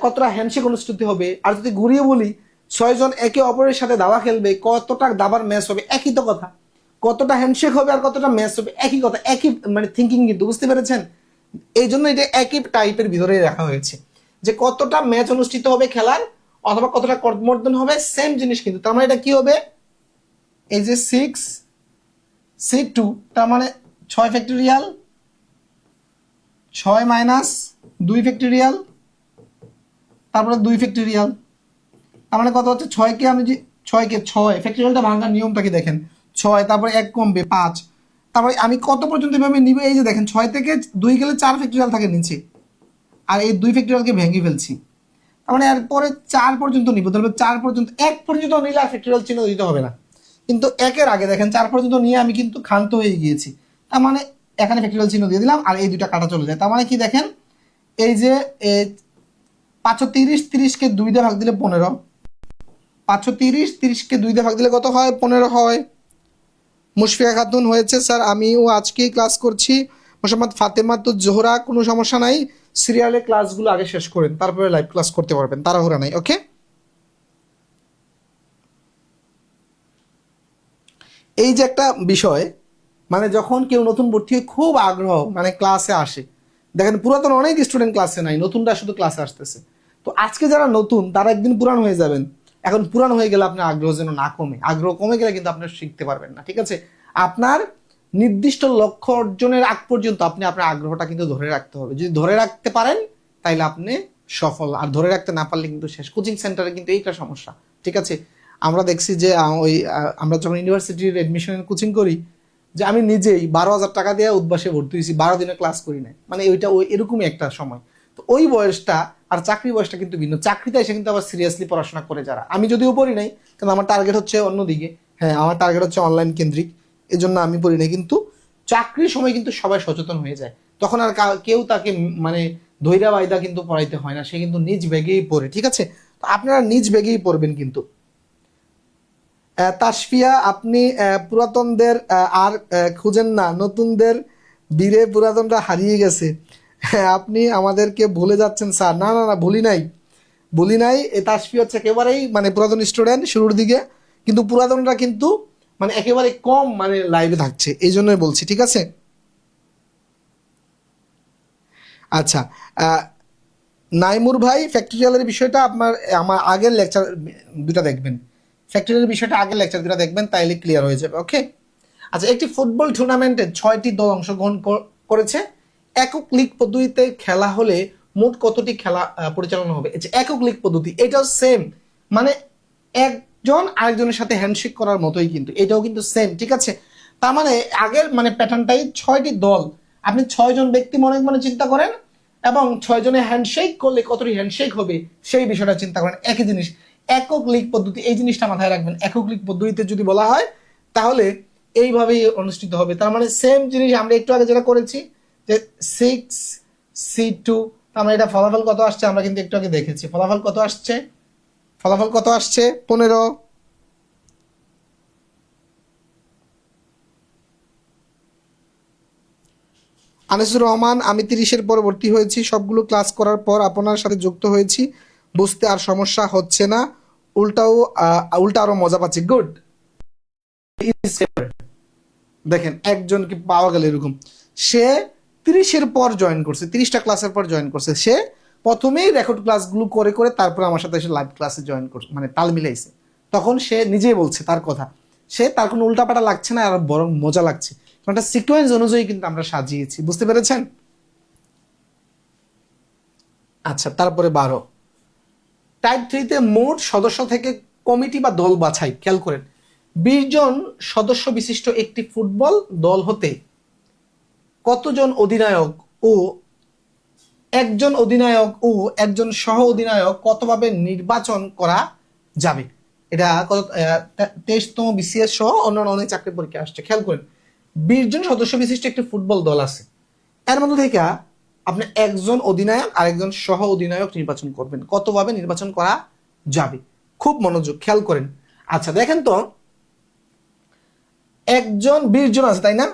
কতটা হ্যান্ডশেক অনুষ্ঠিত হবে, আর যদি ঘুরিয়ে বলি 6 জন একে অপরের সাথে দাবা খেলবে, কতটা দাবার ম্যাচ হবে, একই তো কথা। কতটা হ্যান্ডশেক হবে আর কতটা ম্যাচ হবে, একই কথা, একই মানে থিঙ্কিং কিন্তু। বুঝতে পেরেছেন? এই জন্য এটা একই টাইপের ভিতরে রাখা হয়েছে, যে কতটা ম্যাচ অনুষ্ঠিত হবে খেলার, অথবা কতটা করমর্দন হবে, সেম জিনিস কিন্তু। তার মানে এটা কি হবে, এই যে 6C2, তার মানে 6 ফ্যাক্টরিয়াল, 6 মাইনাস 2 ফ্যাক্টরিয়াল, তারপরে 2 ফ্যাক্টরিয়াল, তার মানে কত হচ্ছে 6কে আমি যে 6কে 6 ফ্যাক্টরিয়ালটা ভাঙার নিয়মটা কি দেখেন, 6, তারপরে 1 কমবে 5, তারপরে আমি কত পর্যন্ত এভাবে নিব, এই যে দেখেন 6 থেকে 2 গেলে 4 ফ্যাক্টরিয়াল থাকে নিচে, আর এই 2 ফ্যাক্টরিয়ালকে ভেঙে ফেলছি, তার মানে এরপরে 4 পর্যন্ত নিব। তাহলে 4 পর্যন্ত, 1 পর্যন্ত নিলে আর ফ্যাক্টরিয়াল চিহ্ন দিতে হবে না, কিন্তু 1-এর আগে দেখেন 4 পর্যন্ত নিয়ে আমি কিন্তু ক্ষান্ত হয়ে গিয়েছি, তার মানে এখানে ফ্যাক্টরিয়াল চিহ্ন দিয়ে দিলাম, আর এই দুটা কাটা চলে যায়। তার মানে কি দেখেন, এই যে 530, 30কে 2 দিয়ে ভাগ দিলে 15, 530, 30কে 2 দিয়ে ভাগ দিলে কত হয়, 15 হয়। মুশফিকা খাতুন হয়েছে, স্যার আমিও আজকেই ক্লাস করছি, মোহাম্মদ ফাতেমা তো জোহরা, কোনো সমস্যা নাই, সিরিয়ালে ক্লাসগুলো আগে শেষ করেন তারপরে লাইভ ক্লাস করতে পারবেন, তাড়াহুড়া নাই। ওকে, এই যে একটা বিষয়, মানে যখন কেউ নতুন ভর্তি হয়ে খুব আগ্রহ মানে ক্লাসে আসে, দেখেন পুরাতন অনেক স্টুডেন্ট ক্লাসে নাই, নতুনরা শুধু ক্লাসে আসতেছে। তো আজকে যারা নতুন তারা একদিন পুরান হয়ে যাবেন, এখন পুরান হয়ে গেলে আপনার আগ্রহ যেন না কমে, আগ্রহ কমে গেলে কিন্তু আপনি শিখতে পারবেন না। ঠিক আছে, আপনার নির্দিষ্ট লক্ষ্য অর্জনের আগ পর্যন্ত আপনি আপনার আগ্রহটা কিন্তু ধরে রাখতে হবে, যদি ধরে রাখতে পারেন তাইলে আপনি সফল, আর ধরে রাখতে না পারলে কিন্তু শেষ। কোচিং সেন্টারে কিন্তু এইটা সমস্যা। ঠিক আছে, আমরা দেখছি যে আমরা যখন ইউনিভার্সিটির এডমিশনের কোচিং করি, যে আমি নিজেই 12,000 টাকা দিয়ে উদ্বাসে ভর্তি হয়েছি, 12 দিনে ক্লাস করি নাই, মানে ওইটা ওই এরকমই একটা সময়। তো ওই বয়সটা আর চাকরি বয়সটা কিন্তু ভিন্ন। চাকরিতে এসে কিন্তু আবার সিরিয়াসলি পড়াশোনা করে যারা, আমি যদিও পড়ি নাই, কিন্তু আমার টার্গেট হচ্ছে অন্যদিকে, হ্যাঁ আমার টার্গেট হচ্ছে অনলাইন কেন্দ্রিক, এই জন্য আমি পড়ি নাই। কিন্তু চাকরির সময় কিন্তু সবাই সচেতন হয়ে যায়, তখন আর কেউ তাকে মানে ধৈর্য বায়দা কিন্তু পড়াইতে হয় না, সে কিন্তু নিজ বেগেই পড়ে। ঠিক আছে, তো আপনারা নিজ বেগেই পড়বেন কিন্তু। তাসফিয়া, আপনি পুরাতনদের আর খুঁজেন না, নতুনদের বীরে পুরাতনরা হারিয়ে গেছে, আপনি আমাদেরকে ভুলে যাচ্ছেন স্যার। না না না, ভুলি নাই। তাসফিয়া হচ্ছে একেবারেই মানে পুরাতন স্টুডেন্ট শুরুর দিকে, কিন্তু পুরাতনরা কিন্তু মানে একেবারে কম মানে লাইভে থাকছে, এই জন্যই বলছি। ঠিক আছে, আচ্ছা, নাইমুর ভাই, ফ্যাক্টরিয়ালের বিষয়টা আমার আগের লেকচার দুটা দেখবেন, ফ্যাক্টরিয়ালের বিষয়টা আগের লেকচার দুটা দেখবেন, তাইলে ক্লিয়ার হয়ে যাবে। ওকে, আচ্ছা, একটি ফুটবল টুর্নামেন্টে 6টি দল অংশগ্রহণ করেছে, একক লিগ পদ্ধতিতে খেলা হলে মোট কতটি খেলা পরিচালনা হবে? একক লিগ পদ্ধতি, এটাও সেম, মানে একজন আরেকজনের সাথে হ্যান্ডশেক করার মতোই, কিন্তু এটাও কিন্তু সেম। ঠিক আছে, তার মানে আগের মানে প্যাটার্নটাই 6টি দল, আপনি 6 জন ব্যক্তি মনে মনে চিন্তা করেন, এবং 6 জনে হ্যান্ডশেক করলে কতটি হ্যান্ডশেক হবে সেই বিষয়টা চিন্তা করেন। একই জিনিস, একক লিগ পদ্ধতি, এই জিনিসটা মাথায় রাখবেন। একক লিগ পদ্ধতিতে যদি বলা হয় তাহলে এইভাবেই অনুষ্ঠিত হবে। তার মানে সেম জিনিস আমরা একটু আগে যেটা করেছি যে 6C2, তার মানে এটা ফলাফল কত আসছে আমরা কিন্তু একটু আগে দেখেছি। ফলাফল কত আসছে? ফলাফল কত আসছে? 15। আনিসুর রহমান, আমি 30-এর পর ভর্তি হয়েছি, সবগুলো ক্লাস করার পর আপনার সাথে যুক্ত হয়েছি, বুঝতে আর সমস্যা হচ্ছে না, উল্টা আরো মজা পাচ্ছি। গুড। দেখেন একজন কি পাওয়া গেল এরকম, সে 30-এর পর জয়েন করছে, 30টা ক্লাসের পর জয়েন করছে, সে প্রথমেই রেকর্ড ক্লাসগুলো করে করে তারপর আমার সাথে এসে লাইভ ক্লাসে জয়েন করছে, মানে তাল মিলাইছে। তখন সে নিজেই বলছে তার কথা, তার কোনো উল্টাপাটা লাগছে না, আর বরং মজা লাগছে। একটা সিকোয়েন্স অনুযায়ী কিন্তু আমরা সাজিয়েছি, বুঝতে পেরেছেন? আচ্ছা, তারপরে 12 টাইপ 3-তে মোট সদস্য থেকে কমিটি বা দল বাছাই। খেয়াল করেন, 20 জন সদস্য বিশিষ্ট একটি ফুটবল দল হতে কতজন অধিনায়ক ও একজন সহ অধিনায়ক কতভাবে নির্বাচন করা যাবে? এটা কত 23তম বিসিএস সহ অন্যান্য অনেক চাকরি পরীক্ষা আসছে। খেয়াল করেন, 20 জন সদস্য বিশিষ্ট একটি ফুটবল দল আছে, এর মধ্যে থেকে আপনি একজন অধিনায়ক আর একজন সহ অধিনায়ক নির্বাচন করবেন। কতভাবে নির্বাচন করা যাবে? খুব মনোযোগ, খেয়াল করেন। আচ্ছা দেখেন তো, 20 জন আছে তাই না?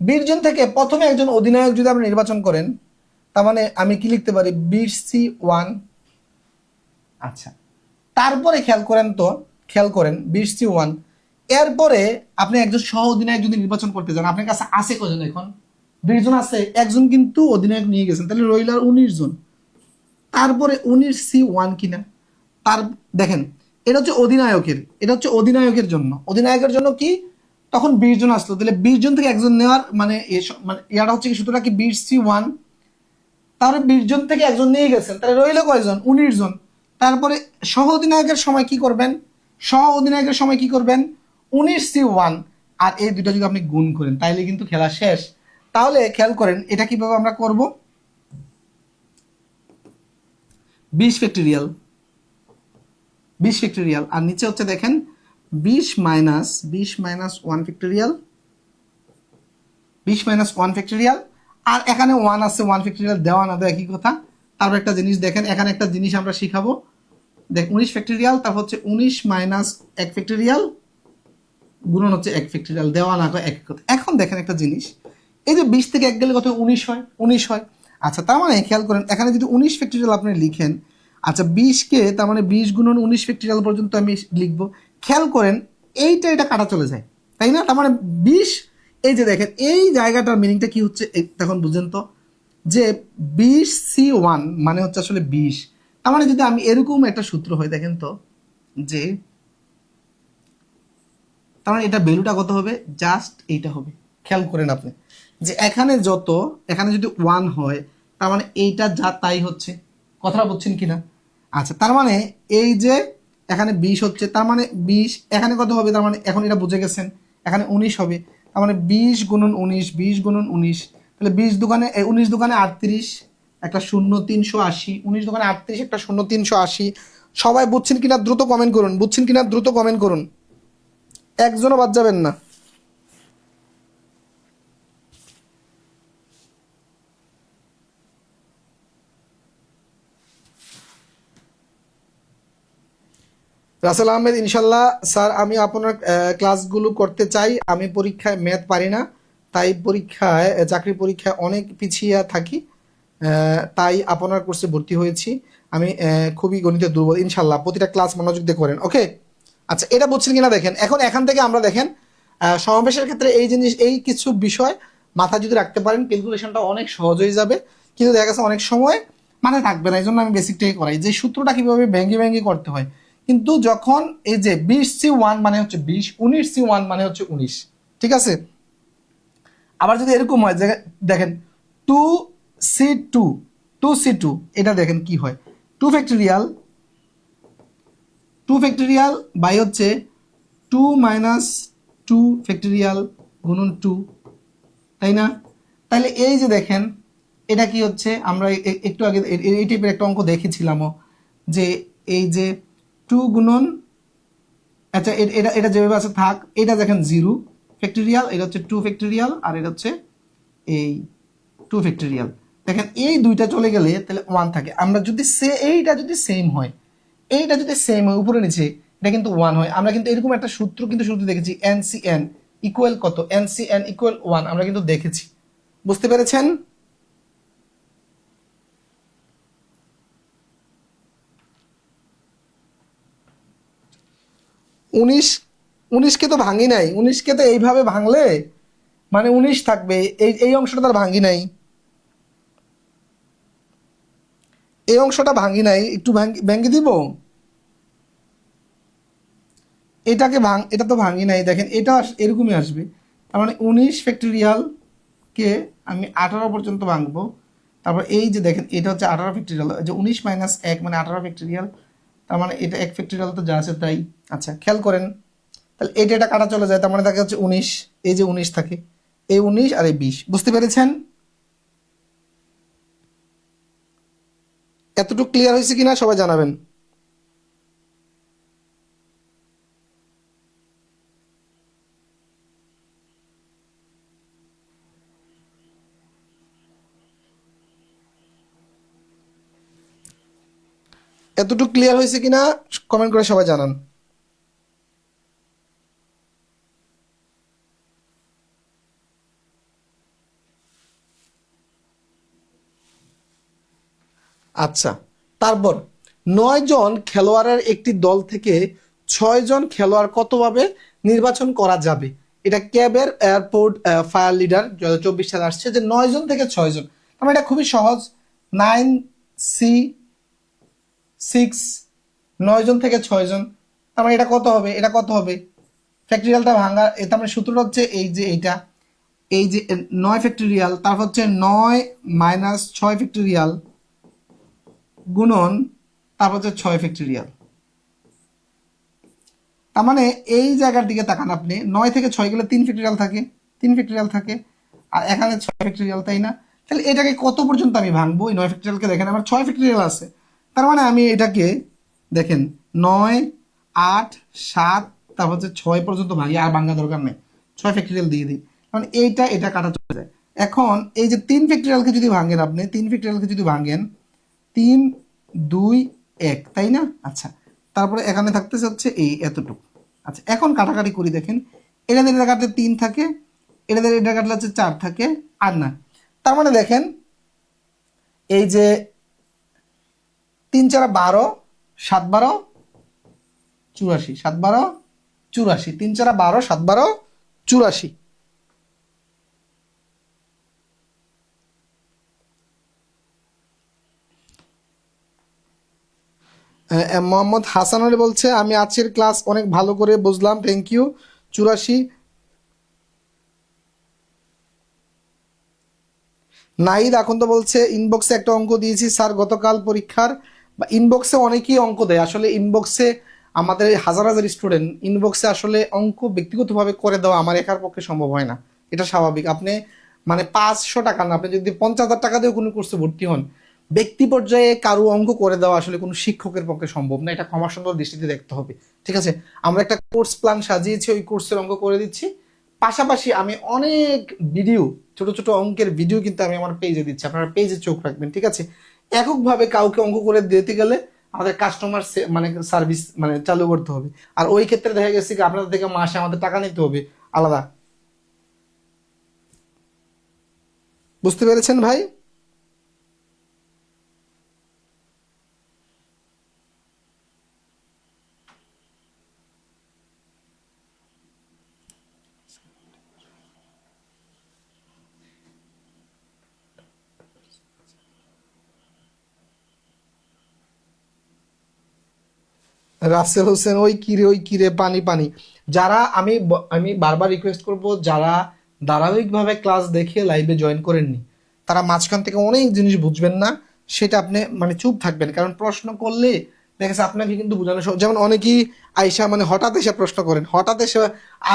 20 জন থেকে প্রথমে একজন অধিনায়ক যদি আপনি নির্বাচন করেন, তার মানে আমি কি লিখতে পারি? 20C1। আচ্ছা, তারপরে খেয়াল করেন 20C1, এরপরে আপনি একজন সহ অধিনায়ক যদি নির্বাচন করতে যান, আপনার কাছে আছে কজন? এখন 20 জন আছে, একজন কিন্তু অধিনায়ক নিয়ে গেছেন, তাহলে রইল আর 19 জন। তারপরে 19C1 কিনা, তার দেখেন এটা হচ্ছে অধিনায়কের জন্য। অধিনায়কের জন্য কি তখন 20 জন আসলো, তাহলে 20 জন থেকে একজন নেওয়ার মানে ইয়াটা হচ্ছে কি, সূত্রটা কি 20C1, তাহলে 20 জন থেকে একজন নিয়ে গেছেন, তাহলে রইল কয়জন? 19 জন। তারপরে সহ অধিনায়কের সময় কি করবেন? 19C1 আর এই দুটো যদি আপনি গুণ করেন তাহলে কিন্তু খেলা শেষ। তাহলে খেয়াল করেন এটা কিভাবে আমরা করব। 20 ফ্যাক্টরিয়াল আর নিচে হচ্ছে দেখেন 20 মাইনাস 1 ফ্যাক্টরিয়াল, 20 মাইনাস 1 ফ্যাক্টরিয়াল, আর এখানে 1 আছে, 1 ফ্যাক্টরিয়াল দেওয়া না দেওয়া একই কথা। তারপর একটা জিনিস দেখেন, এখানে একটা জিনিস আমরা শিখাবো, দেখ 19 ফ্যাক্টরিয়াল, তারপর হচ্ছে 19 মাইনাস 1 ফ্যাক্টরিয়াল গুণন হচ্ছে 1 ফ্যাক্টরিয়াল, দেওয়া না দেওয়া একই কথা। এখন দেখেন একটা জিনিস, এই যে 20 থেকে 1 গেলে কত? 19 হয়। আচ্ছা, তার মানে খেয়াল করেন এখানে যদি 19 ফ্যাক্টরিয়াল আপনি লিখেন, আচ্ছা 20-কে তার মানে 20 গুণন 19 ফ্যাক্টরিয়াল পর্যন্ত আমি লিখবো। খেয়াল করেন এটা কাটা চলে যায়, তাই না? তার মানে 20, এই যে দেখেন এই জায়গাটার মিনিংটা কি হচ্ছে তখন বুঝেন তো, যে 20C1 মানে হচ্ছে আসলে 20। তার মানে যদি আমি এরকম একটা সূত্র হয়, দেখেন তো, যে তার মানে এটা ভ্যালুটা কত হবে? জাস্ট এইটা হবে। খেয়াল করেন আপনি যে এখানে যদি 1 হয়, তার মানে এইটা যা তাই হচ্ছে। কথাটা বুঝছেন কিনা? আচ্ছা, তার মানে এই যে এখানে 20 হচ্ছে, তার মানে 20 এখানে কত হবে? তার মানে এখন এটা বুঝে গেছেন, এখানে 19 হবে। তার মানে 20 গুণন 19, 20 গুণন 19, তাহলে 19 দোকানে 38, একটা 0 380, 19 দোকানে 38, একটা 0 380। সবাই বুঝছেন কিনা দ্রুত কমেন্ট করুন, একজনও বাদ যাবেন না। রাসেল আহমেদ, ইনশাল্লাহ স্যার, আমি আপনার ক্লাসগুলো করতে চাই। আমি পরীক্ষায় ম্যাথ পারি না, তাই চাকরি পরীক্ষায় অনেক পিছিয়ে থাকি, তাই আপনার কোর্সে ভর্তি হয়েছি। আমি খুবই গণিতে দুর্বল। ইনশাল্লাহ প্রতিটা ক্লাস মনোযোগ দিয়ে করেন, ওকে? আচ্ছা, এটা বুঝছেন কিনা দেখেন। এখান থেকে আমরা দেখেন সমাবেশের ক্ষেত্রে এই কিছু বিষয় মাথায় যদি রাখতে পারেন, ক্যালকুলেশনটা অনেক সহজ হয়ে যাবে। কিন্তু দেখা গেছে অনেক সময় মাথায় থাকবে না, এই জন্য আমি বেসিকটাই করাই, যে সূত্রটা কিভাবে ভেঙে করতে হয়। কিন্তু যখন এই যে 20C1 মানে হচ্ছে 20, 19C1 মানে হচ্ছে 19, ঠিক আছে? আবার যদি এরকম হয় যে দেখেন 2C2, এটা দেখেন কি হয়, 2 ফ্যাক্টরিয়াল বাই হচ্ছে 2 মাইনাস 2 ফ্যাক্টরিয়াল গুণন 2, তাই না? তাহলে এই যে দেখেন এটা কি হচ্ছে, আমরা একটু আগে এই টাইপের একটা অঙ্ক দেখেছিলামও, যে এই যে 2 গুণন, আচ্ছা এটা এটা যেভাবে আছে থাক, এটা দেখেন 0 ফ্যাক্টরিয়াল, এটা হচ্ছে 2 ফ্যাক্টরিয়াল, আর এটা হচ্ছে এই 2 ফ্যাক্টরিয়াল। দেখেন এই দুইটা চলে গেলে তাহলে 1 থাকে। আমরা যদি এইটা যদি সেম হয়, এইটা যদি সেম হয় উপরে নিচে, এটা কিন্তু 1 হয়। আমরা কিন্তু এরকম একটা সূত্র কিন্তু শুরুতে দেখেছি, NCN ইকুয়াল কত, NCN ইকুয়াল 1, আমরা কিন্তু দেখেছি। বুঝতে পেরেছেন? উনিশ, 19কে তো ভাঙি নাই, 19কে তো এইভাবে ভাঙলে মানে 19 থাকবে, এই অংশটা তার ভাঙি নাই, এই অংশটা ভাঙি নাই, একটু ভেঙে দিব, এটাকে এটা তো ভাঙি নাই, দেখেন এটা এরকমই আসবে। তার মানে 19 ফ্যাক্টরিয়াল কে আমি 18 পর্যন্ত ভাঙবো। তারপর এই যে দেখেন এটা হচ্ছে 18 ফ্যাক্টরিয়াল, যে 19 মাইনাস 1 মানে 18 ফ্যাক্টরিয়াল, তার মানে এটা 1 ফ্যাক্টরিয়াল তো যা আছে তাই। আচ্ছা খেয়াল করেন, তাহলে এটা কাটা চলে যায়, তার মানে থাকে হচ্ছে 19, এই যে 19 থাকে, এই 19 আর এই 20। বুঝতে পেরেছেন? এতটুকু ক্লিয়ার হয়েছে কিনা সবাই জানাবেন। এতটুকু ক্লিয়ার হয়েছে কিনা কমেন্ট করে সবাই জানান। আচ্ছা, তারপর 9 জন খেলোয়াড়ের একটি দল থেকে 6 জন খেলোয়াড় কতভাবে নির্বাচন করা যাবে? এটা ক্যাবের এয়ারপোর্ট ফায়ার লিডার 2024 সালে আসছে, যে 9 জন থেকে 6 জন। আমার এটা খুবই সহজ, 9C6, 9 জন থেকে 6 জন, তার মানে এটা কত হবে, এটা কত হবে, ফ্যাক্টরিয়ালটা ভাঙা, তার মানে সূত্রটা হচ্ছে এই যে এইটা, এই যে 9 ফ্যাক্টরিয়াল, তারপর হচ্ছে 9 মাইনাস 6 ফ্যাক্টরিয়াল গুণন, তারপর হচ্ছে 6 ফ্যাক্টরিয়াল। তার মানে এই জায়গার দিকে তাকান আপনি, 9 থেকে 6 গেলে 3 ফ্যাক্টরিয়াল থাকে, 3 ফ্যাক্টরিয়াল থাকে, আর এখানে 6 ফ্যাক্টরিয়াল, তাই না? তাহলে এটাকে কত পর্যন্ত আমি ভাঙবো? এই 9 ফ্যাক্টরিয়ালকে দেখেন আমার 6 ফ্যাক্টরিয়াল আছে, তার মানে আমি এটাকে দেখেন 9, 8, 7, তারপর হচ্ছে 6 পর্যন্ত ভাঙি, আর ভাঙা দরকার নেই, 6 ফ্যাক্টরিয়াল দিয়ে দিই, কারণ এটা কাটা চলে যায়। এখন এই যে 3 ফ্যাক্টরিয়ালকে যদি ভাঙেন, আপনি 3 ফ্যাক্টরিয়ালকে যদি ভাঙেন, 3, 2, 1, তাই না? আচ্ছা, তারপরে এখানে থাকতেছে হচ্ছে এই এতটুকু। আচ্ছা এখন কাটাকাটি করি, দেখেন এটা দিয়ে এটা কাটলে 3 থাকে, এটা দিয়ে এটা কাটলে হচ্ছে 4 থাকে, আর না। তার মানে দেখেন এই যে 3 4 12, 7 12 84, 7 12 84, 3 4 12, 7 12 84। মোহাম্মদ হাসান আলী বলছে আমি আজকের ক্লাস অনেক ভালো করে বুঝলাম, থ্যাংক ইউ। 84। নাহিদ এখন তো বলছে ইনবক্সে একটা অঙ্ক দিয়েছি স্যার গতকাল পরীক্ষার, বা ইনবক্সে অনেকেই অঙ্ক দেয়, আসলে ইনবক্সে আমাদের হাজার হাজার স্টুডেন্ট, ইনবক্সে আসলে অঙ্ক ব্যক্তিগতভাবে করে দেওয়া আমার একার পক্ষে সম্ভব হয় না, এটা স্বাভাবিক। আপনি মানে 500 টাকা না, আপনি যদি 50,000 টাকা দিয়েও কোনো কোর্সে ভর্তি হন, ব্যক্তি পর্যায়ে কারো অঙ্ক করে দেওয়া আসলে কোনো শিক্ষকের পক্ষে সম্ভব না, এটা ক্ষমা সুন্দর দৃষ্টিতে দেখতে হবে। ঠিক আছে, আমরা একটা কোর্স প্ল্যান সাজিয়েছি, ওই কোর্সের অঙ্ক করে দিচ্ছি, পাশাপাশি আমি অনেক ভিডিও, ছোট ছোট অঙ্কের ভিডিও কিন্তু আমি আমার পেজে দিচ্ছি, আপনারা পেজে চোখ রাখবেন। ঠিক আছে, এককভাবে কাউকে অঙ্ক করে দিতে গেলে আমাদের কাস্টমার মানে সার্ভিস মানে চালু করতে হবে, আর ওই ক্ষেত্রে দেখা গেছে কি আপনাদের থেকে মাসে আমাদের টাকা নিতে হবে আলাদা। বুঝতে পেরেছেন ভাই? রাসেল হোসেন ওই কিরে পানি পানি। যারা আমি বারবার রিকোয়েস্ট করব, যারা ধারাবাহিকভাবে ক্লাস দেখে লাইভে জয়েন করেননি, তারা মাঝখান থেকে অনেক জিনিস বুঝবেন না, সেটা আপনি মানে চুপ থাকবেন, কারণ প্রশ্ন করলে দেখেছে আপনাকে কিন্তু বোঝানো যেমন অনেকেই আইসা মানে হঠাৎ এসে প্রশ্ন করেন, হঠাৎ এসে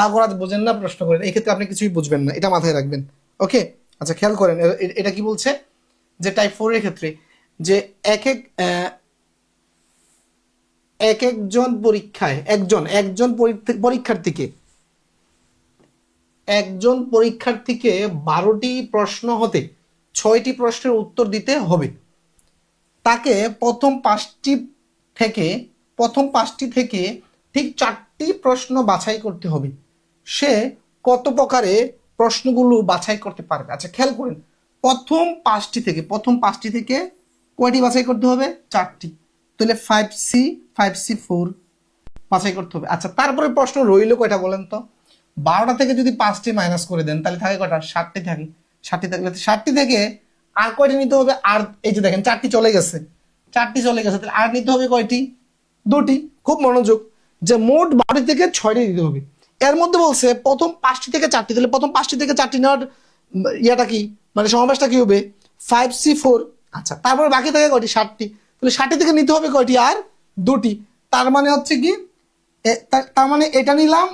আগরাত বোঝেন না প্রশ্ন করেন, এই ক্ষেত্রে আপনি কিছুই বুঝবেন না, এটা মাথায় রাখবেন। ওকে, আচ্ছা খেয়াল করেন এটা কি বলছে, যে টাইপ 4 এর ক্ষেত্রে যে একজন পরীক্ষায় একজন পরীক্ষার্থীকে 12টি প্রশ্ন হতে 6টি প্রশ্নের উত্তর দিতে হবে। তাকে প্রথম পাঁচটি থেকে ঠিক 4টি প্রশ্ন বাছাই করতে হবে। সে কত প্রকারে প্রশ্নগুলো বাছাই করতে পারবে? আচ্ছা খেয়াল করেন, প্রথম পাঁচটি থেকে কয়টি বাছাই করতে হবে? 4টি। তাহলে 5C4 বাছাই করতে হবে। আচ্ছা তারপরে প্রশ্ন রইল কয়টা বলেন তো? 12টা থেকে যদি 5টি মাইনাস করে দেন তাহলে থাকে কয়টা? 7টি থাকে। 7টি থাকলে 7টি থেকে আর কয়টি নিতে হবে? আর এই যে দেখেন 4টি চলে গেছে, তাহলে আর নিতে হবে কয়টি? 2টি। খুব মনোযোগ, যে মোট 12টি থেকে 6টি দিতে হবে। এর মধ্যে বলছে প্রথম 5টি থেকে 4টি, তাহলে প্রথম 5টি থেকে 4টি নেওয়ার ইয়াটা কি, মানে সমাবেশটা কি হবে? 5C4। আচ্ছা তারপরে বাকি থাকে কয়টি? 7টি। তাহলে 7টি থেকে নিতে হবে কয়টি? আর 2টি। তার মানে হচ্ছে কি, তার মানে এটা নিলাম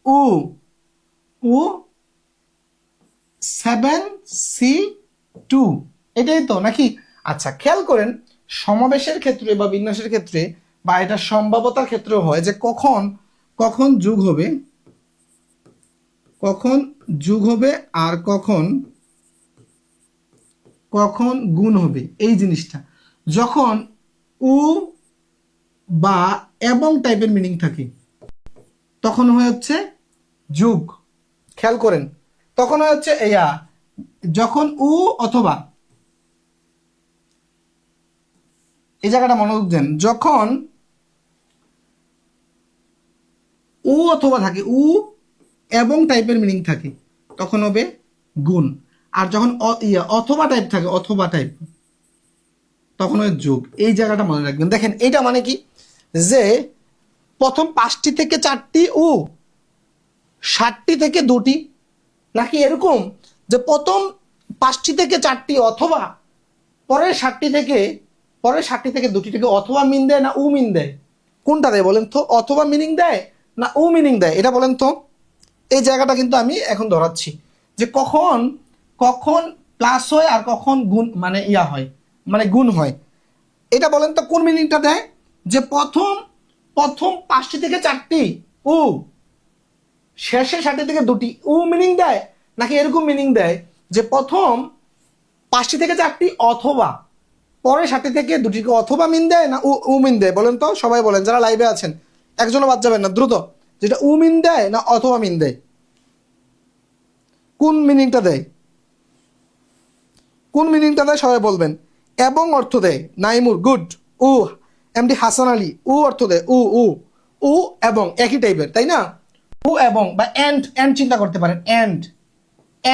উ 7C2, এটাই তো নাকি? আচ্ছা খেয়াল করেন, সমাবেশের ক্ষেত্রে বা বিন্যাসের ক্ষেত্রে বা এটা সম্ভাব্যতার ক্ষেত্রেও হয় যে কখন যোগ হবে আর কখন গুণ হবে। এই জিনিসটা যখন উ বা এবং টাইপের মিনিং থাকে তখন হচ্ছে যোগ। খেয়াল করেন, তখন হচ্ছে যখন উ অথবা, এই জায়গাটা মনোযোগ দেন, যখন উ অথবা থাকে, উ এবং টাইপের মিনিং থাকে তখন হবে গুণ। আর যখন অথবা টাইপ থাকে, তখন হবে যোগ। এই জায়গাটা মনে রাখবেন। দেখেন এটা মানে কি, যে প্রথম 5টি থেকে 4টি উ, 7টি থেকে 2টি, নাকি এরকম যে প্রথম 5টি থেকে 4টি অথবা পরের 7টি থেকে 2টি থেকে অথবা মিন দেয় না উ মিন দেয়? কোনটা দেয় বলেন তো? অথবা মিনিং দেয় না উ মিনিং দেয়? এটা বলেন তো। এই জায়গাটা কিন্তু আমি এখন ধরাচ্ছি যে কখন প্লাস হয় আর কখন গুণ মানে হয়, মানে গুণ হয়। এটা বলেন তো কোন মিনিংটা দেয়? যে প্রথম 5টি থেকে 4টি উ, শেষে 7টি থেকে 2টি উ মিনিং দেয়, নাকি এরকম মিনিং দেয় যে প্রথম 5টি থেকে 4টি অথবা পরে 7টি থেকে 2টিকে অথবা মিন দেয় না উ মিন দেয়? বলেন তো, সবাই বলেন যারা লাইভে আছেন, একজনও বাদ যাবেন না, দ্রুত। যেটা উ মিন দেয় না অথবা মিন দেয়? কোন মিনিংটা দেয়? সবাই বলবেন। এবং অর্থ দেয় নাইমুর, গুড। উ এমডি হাসান আলী, উ অর্থ দেয় উ এবং, একই টাইপের তাই না? উ এবং বা এন্ড চিন্তা করতে পারেন,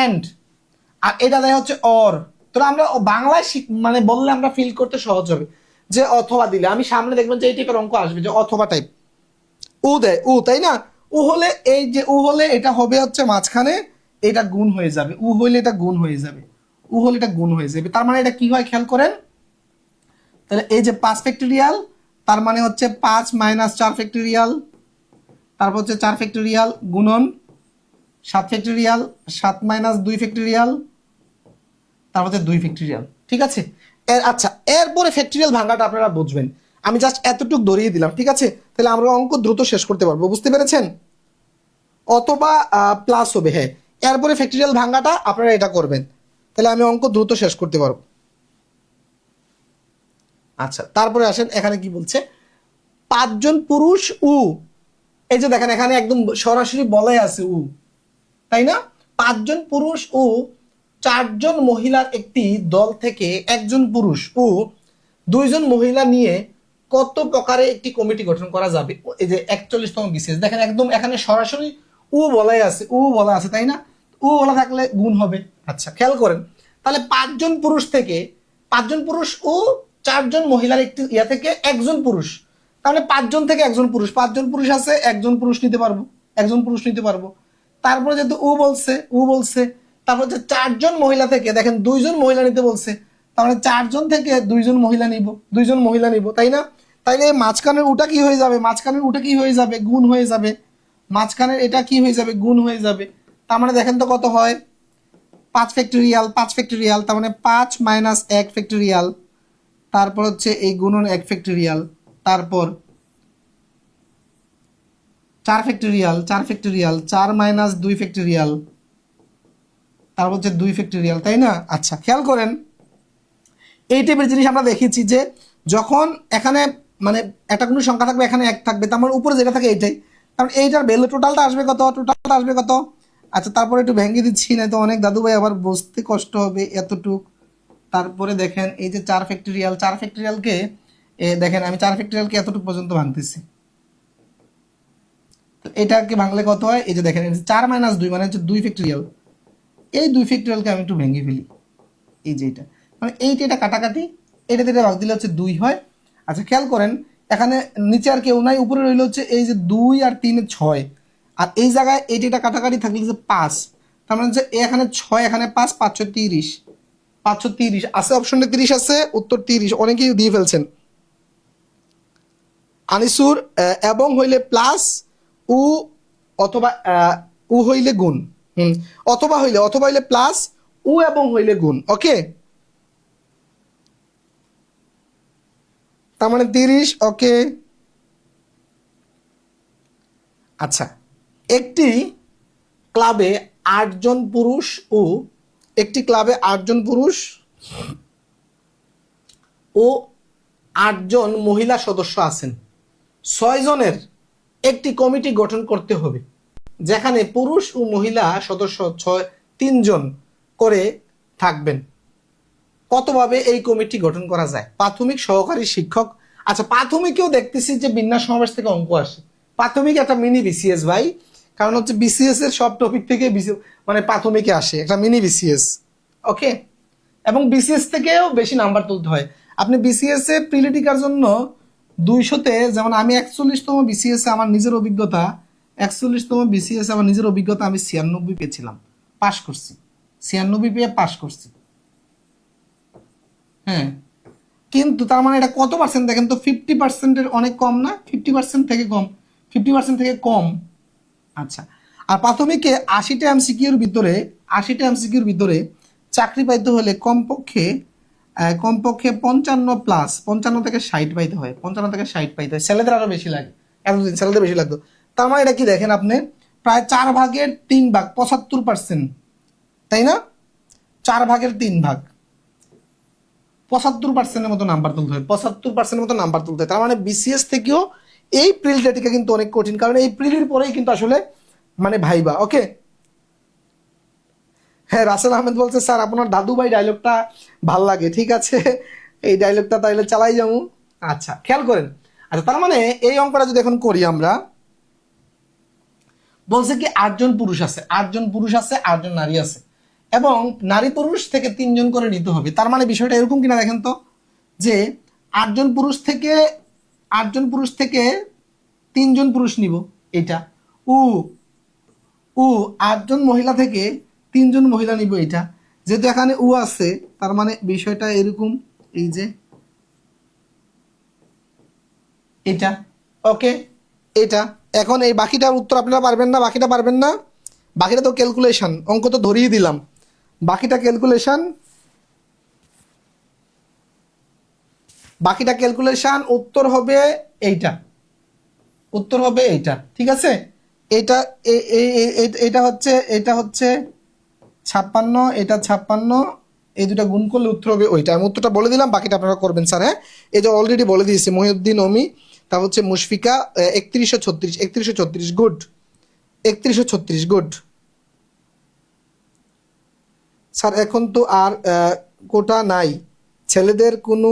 এন্ড। আর এটা দেয় হচ্ছে অর। তো আমরা বাংলায় মানে বললে আমরা ফিল করতে সহজ হবে যে অথবা দিলে আমি সামনে দেখবেন যে এই টাইপের অঙ্ক আসবে যে অথবা টাইপ উ দেয়, তাই না? উ হলে এই যে উ হলে এটা হবে হচ্ছে মাঝখানে, এটা গুণ হয়ে যাবে। উ হলে এটা গুণ হয়ে যাবে, তার মানে এটা কি হয় খেয়াল করেন। তাহলে এই যে 5 ফ্যাক্টরিয়াল, তার মানে হচ্ছে 5 - 4 ফ্যাক্টরিয়াল, তারপর হচ্ছে 4 ফ্যাক্টরিয়াল গুণন 7 ফ্যাক্টরিয়াল, 7 - 2 ফ্যাক্টরিয়াল, তারপর হচ্ছে 2 ফ্যাক্টরিয়াল। ঠিক আছে? আচ্ছা এরপরে ফ্যাক্টরিয়াল ভাঙাটা আপনারা বুঝবেন, আমি জাস্ট এতটুকু ধরিয়ে দিলাম। ঠিক আছে? তাহলে আমরা অঙ্ক দ্রুত শেষ করতে পারবো, বুঝতে পেরেছেন? অথবা প্লাস হবে, হ্যাঁ। এরপরে ফ্যাক্টরিয়াল ভাঙাটা আপনারা এটা করবেন, তাহলে আমি অঙ্ক দ্রুত শেষ করতে পারবো। আচ্ছা তারপরে আসেন, এখানে কি বলছে? 5 জন পুরুষ উ, এই যে দেখেন এখানে একদম সরাসরি বলাই আছে উ, তাই না? 5 জন পুরুষ ও 4 জন মহিলার একটি দল থেকে 1 জন পুরুষ ও 2 জন মহিলা নিয়ে কত প্রকারে একটি কমিটি গঠন করা যাবে? এই যে 41তম বিশেষ, দেখেন একদম এখানে সরাসরি উ বলা আছে, তাই না? উ বলা থাকলে গুণ হবে। আচ্ছা খেয়াল করেন, তাহলে 5 জন পুরুষ ও 4 জন মহিলার একটি ইয়া থেকে 1 জন পুরুষ, তাহলে 5 জন থেকে 1 জন পুরুষ, 5 জন পুরুষ আছে, 1 জন পুরুষ নিতে পারবো। তারপরে যেহেতু উ বলছে, তারপর যে 4 জন মহিলা থেকে দেখেন 2 জন মহিলা নিতে বলছে, তাহলে 4 জন থেকে 2 জন মহিলা নিব, তাই না? তাইলে মাঝখানের উটা কি হয়ে যাবে? গুণ হয়ে যাবে। মাঝখানের এটা কি হয়ে যাবে? গুণ হয়ে যাবে। তার মানে দেখেন তো কত হয়? 5 ফ্যাক্টরিয়াল 5 ফ্যাক্টরিয়াল, তার মানে 5 মাইনাস 1 ফ্যাক্টরিয়াল, তারপর হচ্ছে এই গুণন 1 ফ্যাক্টরিয়াল, তারপর 4 ফ্যাক্টরিয়াল 4 ফ্যাক্টরিয়াল, 4 মাইনাস 2 ফ্যাক্টরিয়াল, তারপর হচ্ছে 2 ফ্যাক্টরিয়াল, তাই না? আচ্ছা, খেয়াল করেন এই টাইপের জিনিস আমরা দেখেছি যে যখন এখানে মানে একটা কোনো সংখ্যা থাকবে, এখানে 1 থাকবে, তার মানে উপরে যেটা থাকে এইটাই, কারণ এইটার ভ্যালু টোটালটা আসবে কত, টোটালটা আসবে কত। আচ্ছা, তারপরে একটু ভেঙে দিচ্ছি, না তো অনেক দাদু ভাই আবার বুঝতে কষ্ট হবে এতটুক। তারপরে দেখেন এই যে 4 ফ্যাক্টরিয়াল, 4 ফ্যাক্টরিয়ালকে দেখেন আমি 4 ফ্যাক্টরিয়ালকে এতটুকু পর্যন্ত ভাঙতেছি, তো এটাকে ভাঙলে কত হয়, এই যে দেখেন 4 মাইনাস 2 মানে হচ্ছে 2 ফ্যাক্টরিয়াল, এই 2 ফ্যাক্টরিয়ালকে আমি একটু ভেঙে ফেলি, এই যে এটা মানে এইটা এটা কাটাকাটি, এটা ভাগ দিলে হচ্ছে 2 হয়। আচ্ছা, খেয়াল করেন এখানে নিচে আর কেউ নাই, উপরে রইল হচ্ছে এই যে 2 আর 3 6, আর এই জায়গায় এইটা কাটাকাটি থাকলে যে 5, তার মানে হচ্ছে এখানে 6 এখানে 5, 530, 530 আছে, অপশনে 30 আছে, উত্তর 30 অনেকেই দিয়ে ফেলছেন। আনিসুর এবং হইলে প্লাস, উ অথবা উ হইলে গুণ, অথবা হইলে প্লাস, উ এবং হইলে গুণ, ওকে, তার মানে 30, ওকে। আচ্ছা, একটি ক্লাবে 8 জন পুরুষ ও একটি ক্লাবে 8 জন পুরুষ ও 8 জন মহিলা সদস্য আছেন। 6 জনের একটি কমিটি গঠন করতে হবে, যেখানে পুরুষ ও মহিলা সদস্য 3 জন করে থাকবেন। কতভাবে এই কমিটি গঠন করা যায়? প্রাথমিক সহকারী শিক্ষক, আচ্ছা প্রাথমিকেও দেখতেছি যে বিন্যাস সমাবেশ থেকে অঙ্ক আসে, প্রাথমিক একটা মিনি বিসিএস ভাই, কারণ হচ্ছে বিসিএস এর সব টপিক থেকে মানে প্রাথমিকে আসে একটা মিনি বিসিএস, ওকে। এবং বিসিএস থেকেও বেশি নাম্বার তুলতে হয়। আপনি বিসিএস এ প্রিলিটিকার জন্য 200-তে, যেমন আমি 41তম বিসিএস এ আমার নিজের অভিজ্ঞতা, 41তম বিসিএস আমার নিজের অভিজ্ঞতা আমি 96 পেয়েছিলাম, পাশ করছি, 96 পেয়ে পাশ করছি, হ্যাঁ। কিন্তু তার মানে এটা কত পার্সেন্ট দেখেন তো, 50%-এর অনেক কম না, 50% থেকে কম, 50% থেকে কম। আচ্ছা, আর প্রাথমিকে 80টা এমসিকিউর ভিতরে 80টা এমসিকিউর ভিতরে চাকরি পাইতে হলে কমপক্ষে 55 থেকে 60 পাইতে হয়, 55 থেকে 60 পাইতে হয়, ছেলেদের আরো বেশি লাগে, এতদিন ছেলেদের বেশি লাগতো। তার মানে এটা কি দেখেন আপনি, প্রায় 4 ভাগের 3 ভাগ, 75%, তাই না? 4 ভাগের 3 ভাগ, 75%-এর মতো নাম্বার তুলতে হয়, 75%-এর মতো নাম্বার তুলতে হয়। তার মানে বিসিএস থেকেও এই প্রিলিটা কিন্তু অনেক কঠিন, কারণ এই প্রিলির পরেই কিন্তু আসলে মানে ভাইবা, ওকে। হ্যাঁ, রাসেল আহমেদ বলছে স্যার আপনার দাদু ভাই ডায়লগটা ভাল লাগে, ঠিক আছে, এই ডায়লগটা তাইলে চালাই যাবো। আচ্ছা, খেয়াল করেন, আচ্ছা তার মানে এই অঙ্কটা যদি এখন করি আমরা, বলছে কি 8 জন পুরুষ আছে, 8 জন পুরুষ আছে, 8 জন নারী আছে, এবং নারী পুরুষ থেকে 3 জন করে নিতে হবে। তার মানে বিষয়টা এরকম কিনা দেখেন তো, যে 8 জন পুরুষ থেকে 8 জন পুরুষ থেকে 3 জন পুরুষ নিব, এটা উ উ 8 জন মহিলা থেকে 3 জন মহিলা নিব, এটা যেহেতু এখানে উ আছে, তার মানে বিষয়টা এরকম, এই যে এটা, ওকে, এটা। এখন এই বাকিটার উত্তর আপনারা পারবেন না, বাকিটা পারবেন না, বাকিটা তো ক্যালকুলেশন, অঙ্ক তো ধরিয়ে দিলাম, বাকিটা ক্যালকুলেশন, বাকিটা ক্যালকুলেশন, উত্তর হবে এইটা, উত্তর হবে এইটা, ঠিক আছে। এটা এটা হচ্ছে 56, এটা 56, এই দুটা গুণ করলে উত্তর হবে ওইটা। আমি উত্তরটা বলে দিলাম, বাকিটা আপনারা করবেন স্যার, হ্যাঁ। এই যে অলরেডি বলে দিয়েছি, মহিউদ্দিন অমি, তা হচ্ছে মুশফিকা, 3136, 3136, গুড, 3136, গুড। স্যার এখন তো আর কোটা নাই, ছেলেদের কোনো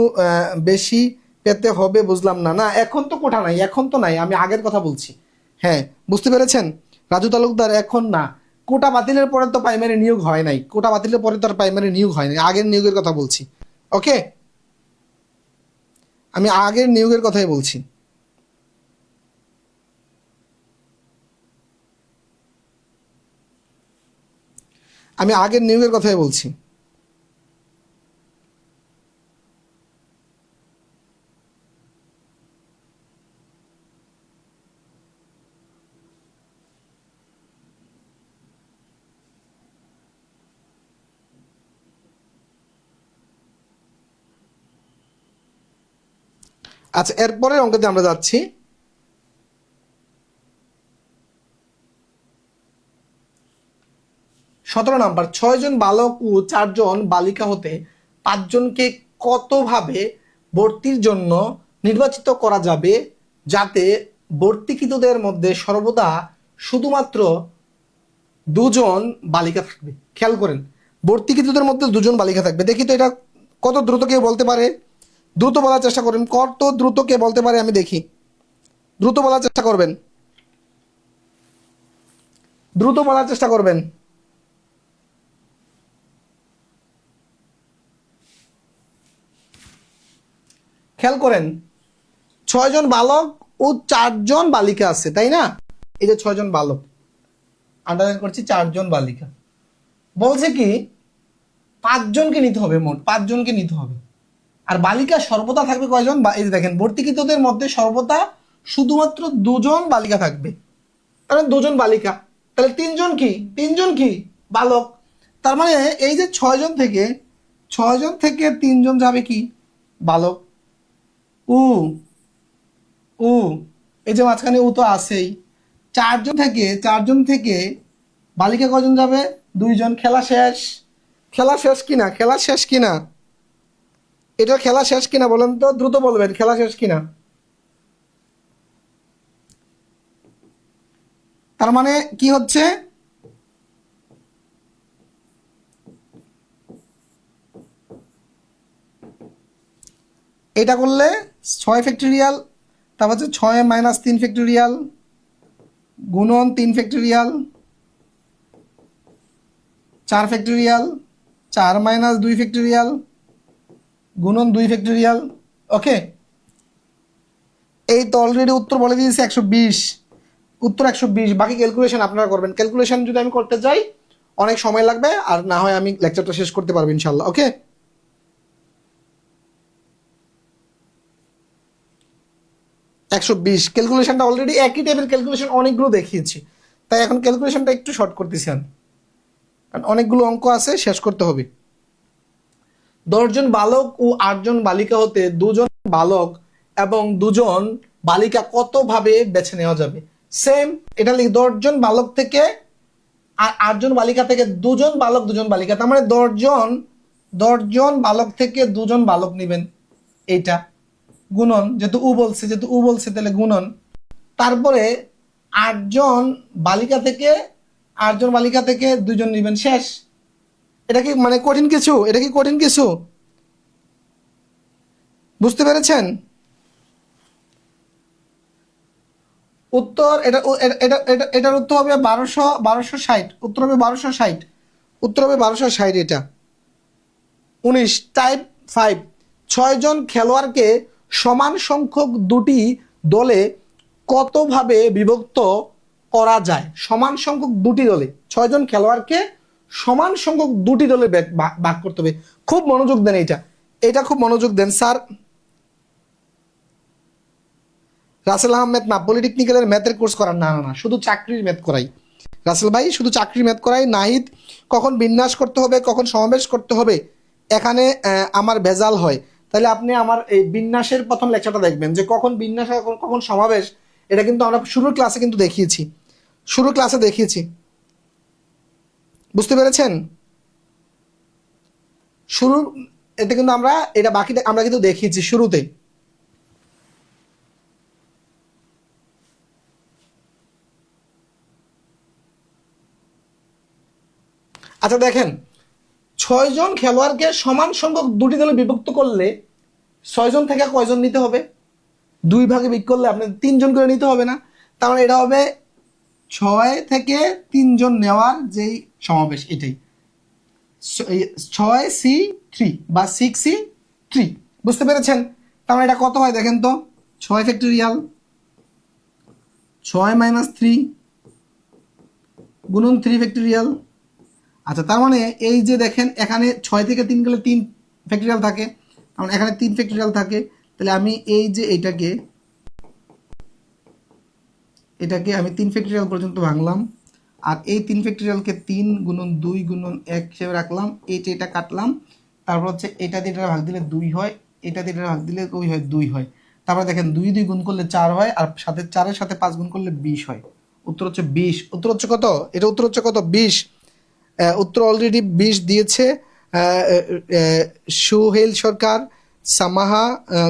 বেশি পেতে হবে, বুঝলাম না, না এখন তো কোটা নাই, এখন তো নাই, আমি আগের কথা বলছি, হ্যাঁ, বুঝতে পেরেছেন রাজু তালুকদার, এখন না, কোটা বাতিলের পরে তো প্রাইমারি নিয়োগ হয় নাই, কোটা বাতিলের পরে তো আর প্রাইমারি নিয়োগ হয় নাই, আগের নিয়োগের কথা বলছি, ওকে, আমি আগের নিয়োগের কথাই বলছি। আমি আগের নিয়োগের কথাই বলছি। আচ্ছা, এরপরে অঙ্কতে আমরা যাচ্ছি। 17 নাম্বার, 6 জন বালক ও 4 জন বালিকা হতে 5 জনকে কতভাবে ভর্তির জন্য নির্বাচিত করা যাবে যাতে ভর্তিকৃতদের মধ্যে সর্বদা শুধুমাত্র 2 জন বালিকা থাকবে। খেয়াল করেন, ভর্তিকৃতদের মধ্যে 2 জন বালিকা থাকবে। দেখি তো এটা কত দ্রুত কে বলতে পারে, দ্রুত বলার চেষ্টা করেন, কত দ্রুত কে বলতে পারে আমি দেখি, দ্রুত বলার চেষ্টা করবেন, দ্রুত বলার চেষ্টা করবেন। খেয়াল করেন, 6 জন বালক ও 4 জন বালিকা আছে, তাই না? এই যে 6 জন বালক, আন্ডারলাইন করছি 4 জন বালিকা, বলছে কি 5 জনকে নিতে হবে, মোট 5 জনকে নিতে হবে। আর বালিকা সর্বদা থাকবে কয়জন? এই যে দেখেন, ভর্তিকৃতদের মধ্যে সর্বদা শুধুমাত্র 2 জন বালিকা থাকবে, তাহলে 2 জন বালিকা, তাহলে 3 জন কি, 3 জন কি বালক। তার মানে এই যে 6 জন থেকে 3 জন যাবে কি বালক। উ উ এই যে মাঝখানে উ তো আছেই। 4 জন থেকে বালিকা কজন যাবে? 2 জন। খেলা শেষ, খেলা শেষ কিনা, খেলা শেষ কিনা, এটা খেলা শেষ কিনা বলেন তো, দ্রুত বলবেন খেলা শেষ কিনা। তার মানে কি হচ্ছে, এটা করলে 6 ফ্যাক্টরিয়াল, তারপর হচ্ছে 6 মাইনাস 3 ফ্যাক্টরিয়াল গুণন 3 ফ্যাক্টরিয়াল 4 ফ্যাক্টরিয়াল 4 মাইনাস 2 ফ্যাক্টরিয়াল গুণন 2 ফ্যাক্টরিয়াল। ওকে, এই তো অলরেডি উত্তর বলে দিয়েছি 120, উত্তর 120। বাকি ক্যালকুলেশন আপনারা করবেন, ক্যালকুলেশন যদি আমি করতে যাই অনেক সময় লাগবে, আর না হয় আমি লেকচারটা শেষ করতে পারবো ইনশাল্লাহ। ওকে, 120 ক্যালকুলেশনটা অলরেডি একই টাইপের ক্যালকুলেশন অনেকগুলো দেখিয়েছি, তাই এখন ক্যালকুলেশনটা একটু শর্ট করতেছি আমি, কারণ অনেকগুলো অঙ্ক আছে, শেষ করতে হবে। 10 জন বালক ও 8 জন বালিকা হতে 2 জন বালক এবং 2 জন বালিকা কতভাবে বেছে নেওয়া যাবে? সেম, এটা লিখি 10 জন বালক থেকে আর 8 জন বালিকা থেকে 2 জন বালক 2 জন বালিকা, তার মানে 10 জন বালক থেকে 2 জন বালক নেবেন, এইটা গুণন, যেহেতু উ বলছে তাহলে গুণন, তারপরে 8 জন বালিকা থেকে 2 জন নেবেন, শেষ। এটা কি মানে কঠিন কিছু? এটা কি কঠিন কিছু? বুঝতে পেরেছেন? উত্তর এটার উত্তর হবে 1260, উত্তর হবে 1260, উত্তর হবে 1260। এটা 19 টাইপ 5, 6 জন খেলোয়াড়কে সমান সংখ্যক দুটি দলে কতভাবে বিভক্ত করা যায়? সমান সংখ্যক দুটি দলে 6 জন খেলোয়াড়কে সমান সংখ্যক দুটি দলে ভাগ করতে হবে। খুব মনোযোগ দেন, এটা খুব মনোযোগ দেন স্যার। রাসেল আহমেদ না, পলিটেকনিক্যালের ম্যাথের কোর্স করান? না না না, শুধু চাকরির ম্যাথ করাই রাসেল ভাই, শুধু চাকরির ম্যাথ করাই। নাহিদ, কখন বিন্যাস করতে হবে, কখন সমাবেশ করতে হবে, এখানে আমার ভেজাল হয়। তাহলে আপনি আমার এই বিন্যাসের প্রথম লেকচারটা দেখবেন, যে কখন বিন্যাস কখন সমাবেশ, এটা কিন্তু আমরা শুরুর ক্লাসে কিন্তু দেখিয়েছি, শুরুর ক্লাসে দেখিয়েছি। বুঝতে পেরেছেন? শুরু এটা কিন্তু আমরা এটা বাকিটা আমরা কিন্তু দেখিয়েছি শুরুতে। আচ্ছা দেখেন, 6 জন খেলোয়াড়কে সমান সংখ্যক দুটি দলে বিভক্ত করলে 6 জন থেকে কয়জন নিতে হবে? 2 ভাগে বিক করলে আপনি 3 জন করে নিতে হবে না? তার মানে এটা হবে 6 থেকে 3 জন নেওয়ার যেই সমাবেশ, এটাই 6C3 বা 6C3। বুঝতে পেরেছেন? তার মানে এটা কত হয় দেখেন তো, 6 ফ্যাক্টরিয়াল 6 মাইনাস 3 গুণন 3 ফ্যাক্টরিয়াল। আচ্ছা, তার মানে এই যে দেখেন এখানে 6 থেকে 3 গেলে 3 ফ্যাক্টরিয়াল থাকে, কারণ এখানে 3 ফ্যাক্টরিয়াল থাকে। তাহলে আমি এই যে এটাকে আমি 3 ফ্যাক্টরিয়াল পর্যন্ত ভাঙলাম, আর এই 3 ফ্যাক্টরিয়ালকে 3 গুণন 2 গুণন 1 হিসেবে রাখলাম, এটা কাটলাম, তারপর হচ্ছে এটা দিয়ে এটা ভাগ দিলে 2 হয়, এটা দিয়ে এটা ভাগ দিলে ওই হয় 2 হয়। তারপরে দেখেন 2 2 গুণ করলে 4 হয়, আর সাথে 4-এর সাথে 5 গুণ করলে 20 হয়। উত্তর হচ্ছে 20। উত্তর হচ্ছে কত? এটা উত্তর হচ্ছে কত? 20। উত্তর অলরেডি 20 দিয়েছে সুহেল সরকার, সামাহা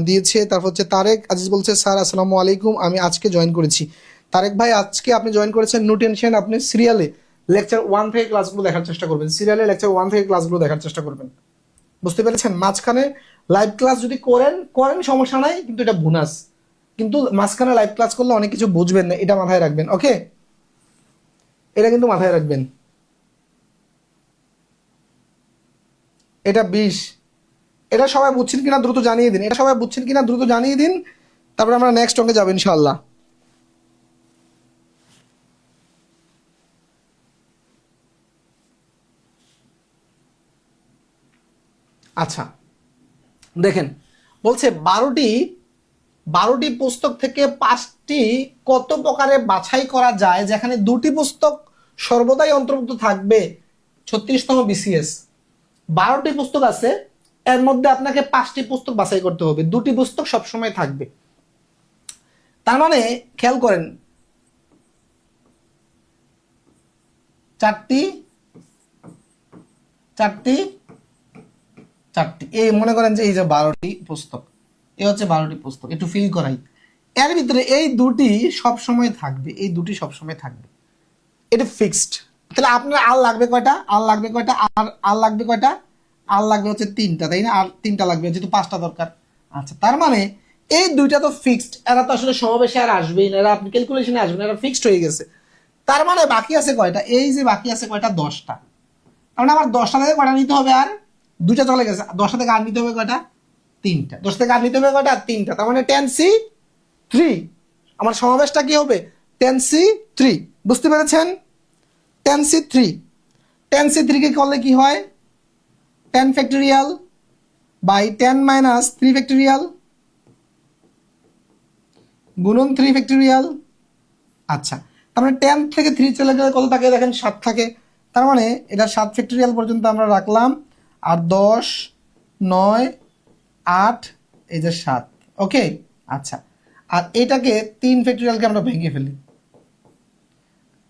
দিয়েছে। তারপর হচ্ছে তারেক আজিজ বলছে স্যার আসসালামু আলাইকুম, আমি আজকে জয়েন করেছি। তারেক ভাই আজকে আপনি জয়েন করেছেন, নো টেনশন। আপনি সিরিয়ালে লেকচার 1 থেকে ক্লাসগুলো দেখার চেষ্টা করবেন, সিরিয়ালে লেকচার 1 থেকে ক্লাসগুলো দেখার চেষ্টা করবেন। বুঝতে পেরেছেন? মাঝখানে লাইভ ক্লাস যদি করেন সমস্যা নাই, কিন্তু এটা বোনাস। কিন্তু মাঝখানে লাইভ ক্লাস করলে অনেক কিছু বুঝবেন না, এটা মাথায় রাখবেন। ওকে, এটা কিন্তু মাথায় রাখবেন। এটা 20। এটা সবাই বুঝছেন কিনা দ্রুত জানিয়ে দিন, এটা সবাই বুঝছেন কিনা দ্রুত জানিয়ে দিন, তারপরে আমরা নেক্সট অঙ্কে যাবো ইনশাআল্লাহ। আচ্ছা দেখেন, বলছে 12টি পুস্তক থেকে 5টি কত প্রকারে বাছাই করা যায়, যেখানে 2টি পুস্তক সর্বদাই অন্তর্ভুক্ত থাকবে 36তম বিসিএস। 12টি পুস্তক আছে, এর মধ্যে আপনাকে 5টি পুস্তক বাছাই করতে হবে, 2টি পুস্তক সবসময় থাকবে। তার মানে খেয়াল করেন, 4টি এই মনে করেন যে এই যে 12টি পুস্তক, এই হচ্ছে 12টি পুস্তক, একটু ফিল করাই। এর ভিতরে এই 2টি সবসময় থাকবে, এই 2টি সবসময় থাকবে, এটা ফিক্সড। তাহলে আপনার আর লাগবে কয়টা? আর লাগবে কয়টা? আর লাগবে হচ্ছে 3টা, তাই না? আর 3টা লাগবে, যেহেতু 5টা দরকার। আচ্ছা, তার মানে এই 2টা তো ফিক্সড, এরা তো আসলে সমাবেশে আর আসবেই না, এরা আপনি ক্যালকুলেশনে আসবেন, এরা ফিক্সড হয়ে গেছে। তার মানে বাকি আছে কয়টা? এই যে বাকি আছে কয়টা? 10টা। তার মানে আমার 10টা থেকে কয়টা নিতে হবে? আর 2টা চলে গেছে। 10টা থেকে আর নিতে হবে কয়টা? 3টা। 10 থেকে আর নিতে হবে কয়টা? 3টা। তার মানে 10C3। আমার সমাবেশটা কি হবে? 10C3। বুঝতে পেরেছেন? 10C3। 10C3 কে করলে কি হয়? 10 ফ্যাক্টরিয়াল বাই 10 মাইনাস 3 ফ্যাক্টরিয়াল গুণন 3 ফ্যাক্টরিয়াল। আচ্ছা, তার মানে 10 থেকে 3 চলে গেলে কত থাকে? দেখেন 7 থাকে। তার মানে এটা 7 ফ্যাক্টরিয়াল পর্যন্ত আমরা রাখলাম, আর 10 9 8 এই যে 7। ওকে, আচ্ছা, আর এটাকে 3 ফ্যাক্টরিয়ালকে আমরা ভেঙে ফেলি।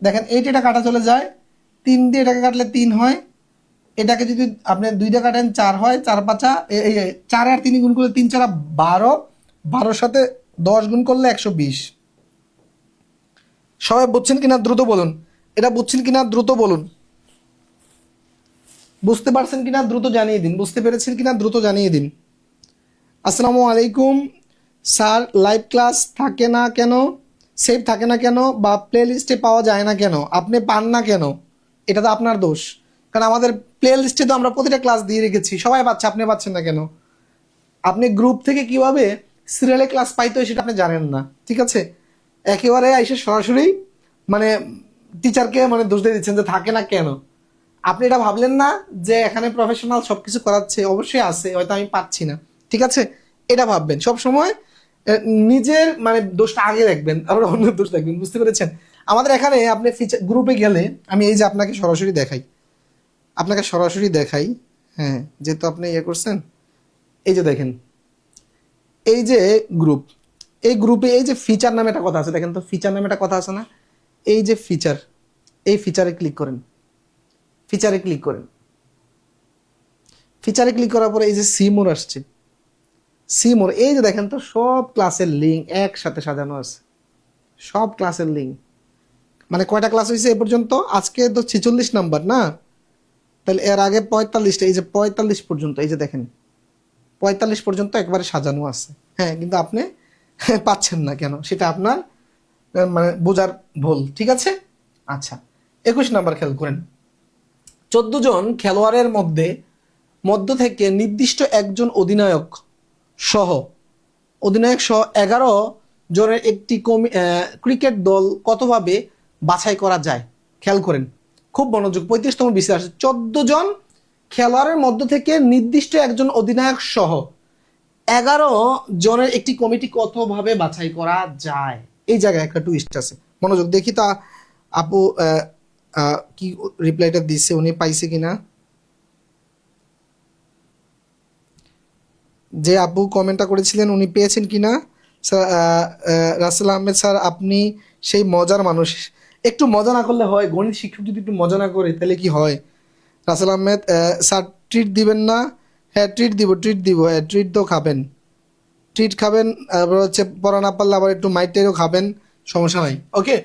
দেখেন এটা কাটা চলে যায়, 3 দিয়ে এটাকে কাটলে 3 হয়, এটাকে যদি আপনি 2 দিয়ে কাটেন 4 হয়, 4 5 এই 4 আর 3 গুণ করলে 3 4 12, 12 সাথে 10 গুণ করলে 120। সবাই বুঝছেন কিনা দ্রুত বলুন, এটা বুঝছেন কিনা দ্রুত বলুন, বুঝতে পারছেন কিনা দ্রুত জানিয়ে দিন, বুঝতে পেরেছেন কিনা দ্রুত জানিয়ে দিন। আসসালামু আলাইকুম স্যার, লাইভ ক্লাস থাকে না কেন, সেভ থাকে না কেন, বা প্লে লিস্টে পাওয়া যায় না কেন? আপনি পান না কেন? এটা তো আপনার দোষ, কারণ আমাদের প্লে লিস্টে তো আমরা প্রতিটা ক্লাস দিয়ে রেখেছি, সবাই পাচ্ছে, আপনি পাচ্ছেন না কেন? আপনি গ্রুপ থেকে কিভাবে সিরিয়ালে ক্লাস পাইতে হয় সেটা আপনি জানেন না, ঠিক আছে? একেবারে এসে সরাসরি মানে টিচারকে মানে দোষ দিয়ে দিচ্ছেন যে থাকে না কেন। আপনি এটা ভাবলেন না যে এখানে প্রফেশনাল সবকিছু করাচ্ছে, অবশ্যই আছে, হয়তো আমি পাচ্ছি না, ঠিক আছে? এটা ভাববেন সব সময়, নিজের মানে দোষটা আগে দেখবেন, আবার অন্যের দোষ দেখবেন। বুঝতে পেরেছেন? আমাদের এখানে আপনি ফিচার গ্রুপে গেলে, আমি এই যে আপনাকে সরাসরি দেখাই, হ্যাঁ, যেহেতু আপনি ইয়ে করছেন, এই যে দেখেন, এই যে গ্রুপ, এই গ্রুপে এই যে ফিচার নামে একটা কথা আছে, দেখেন তো ফিচার নামে একটা কথা আছে না? এই যে ফিচার, এই ফিচারে ক্লিক করেন, ফিচারে ক্লিক করেন, ফিচারে ক্লিক করার পরে এই যে সিমোর আসছে, সিমোর, এই যে দেখেন তো সব ক্লাসের লিঙ্ক একসাথে সাজানো আছে, সব ক্লাসের লিঙ্ক। মানে কয়টা ক্লাস হয়েছে এ পর্যন্ত? আজকে তো 46 নাম্বার না, তাহলে এর আগে 45টা, এই যে 45 পর্যন্ত, এই যে দেখেন 45 পর্যন্ত একবারে সাজানো আছে। হ্যাঁ, কিন্তু আপনি পাচ্ছেন না কেন সেটা আপনার মানে বোঝার ভুল, ঠিক আছে? আচ্ছা, 21 নাম্বার খেয়াল করেন, 14 জন খেলোয়াড়ের মধ্য থেকে নির্দিষ্ট একজন অধিনায়ক সহ 11 জনের একটি ক্রিকেট দল কতভাবে বাছাই করা যায়? খেয়াল করেন, খুব মনোযোগ। 35তম বিসিএস, 14 জন খেলোয়াড়ের মধ্য থেকে নির্দিষ্ট একজন অধিনায়ক সহ 11 জনের একটি কমিটি কতভাবে বাছাই করা যায়? এই জায়গায় একটা টুইস্ট আছে, মনোযোগ। দেখি তা আপু কি রিপ্লাইটা দিচ্ছে, উনি পাইছে কিনা। যে আপু কমেন্টটা করেছিলেন উনি পেয়েছেন কিনা স্যার রাসেল আহমেদ স্যার, আপনি সেই মজার মানুষ। একটু মজা না করলে হয়? গণিত শিক্ষক যদি একটু মজা না করে তাহলে কি হয়? রাসেল আহমেদ স্যার, ট্রিট দিবেন না? হ্যাঁ ট্রিট দিব, ট্রিট দিব, হ্যাঁ ট্রিট তো খাবেন, ট্রিট খাবেন, আবার হচ্ছে পড়া না পারলে আবার একটু মাইটেরও খাবেন, সমস্যা নাই। ওকে।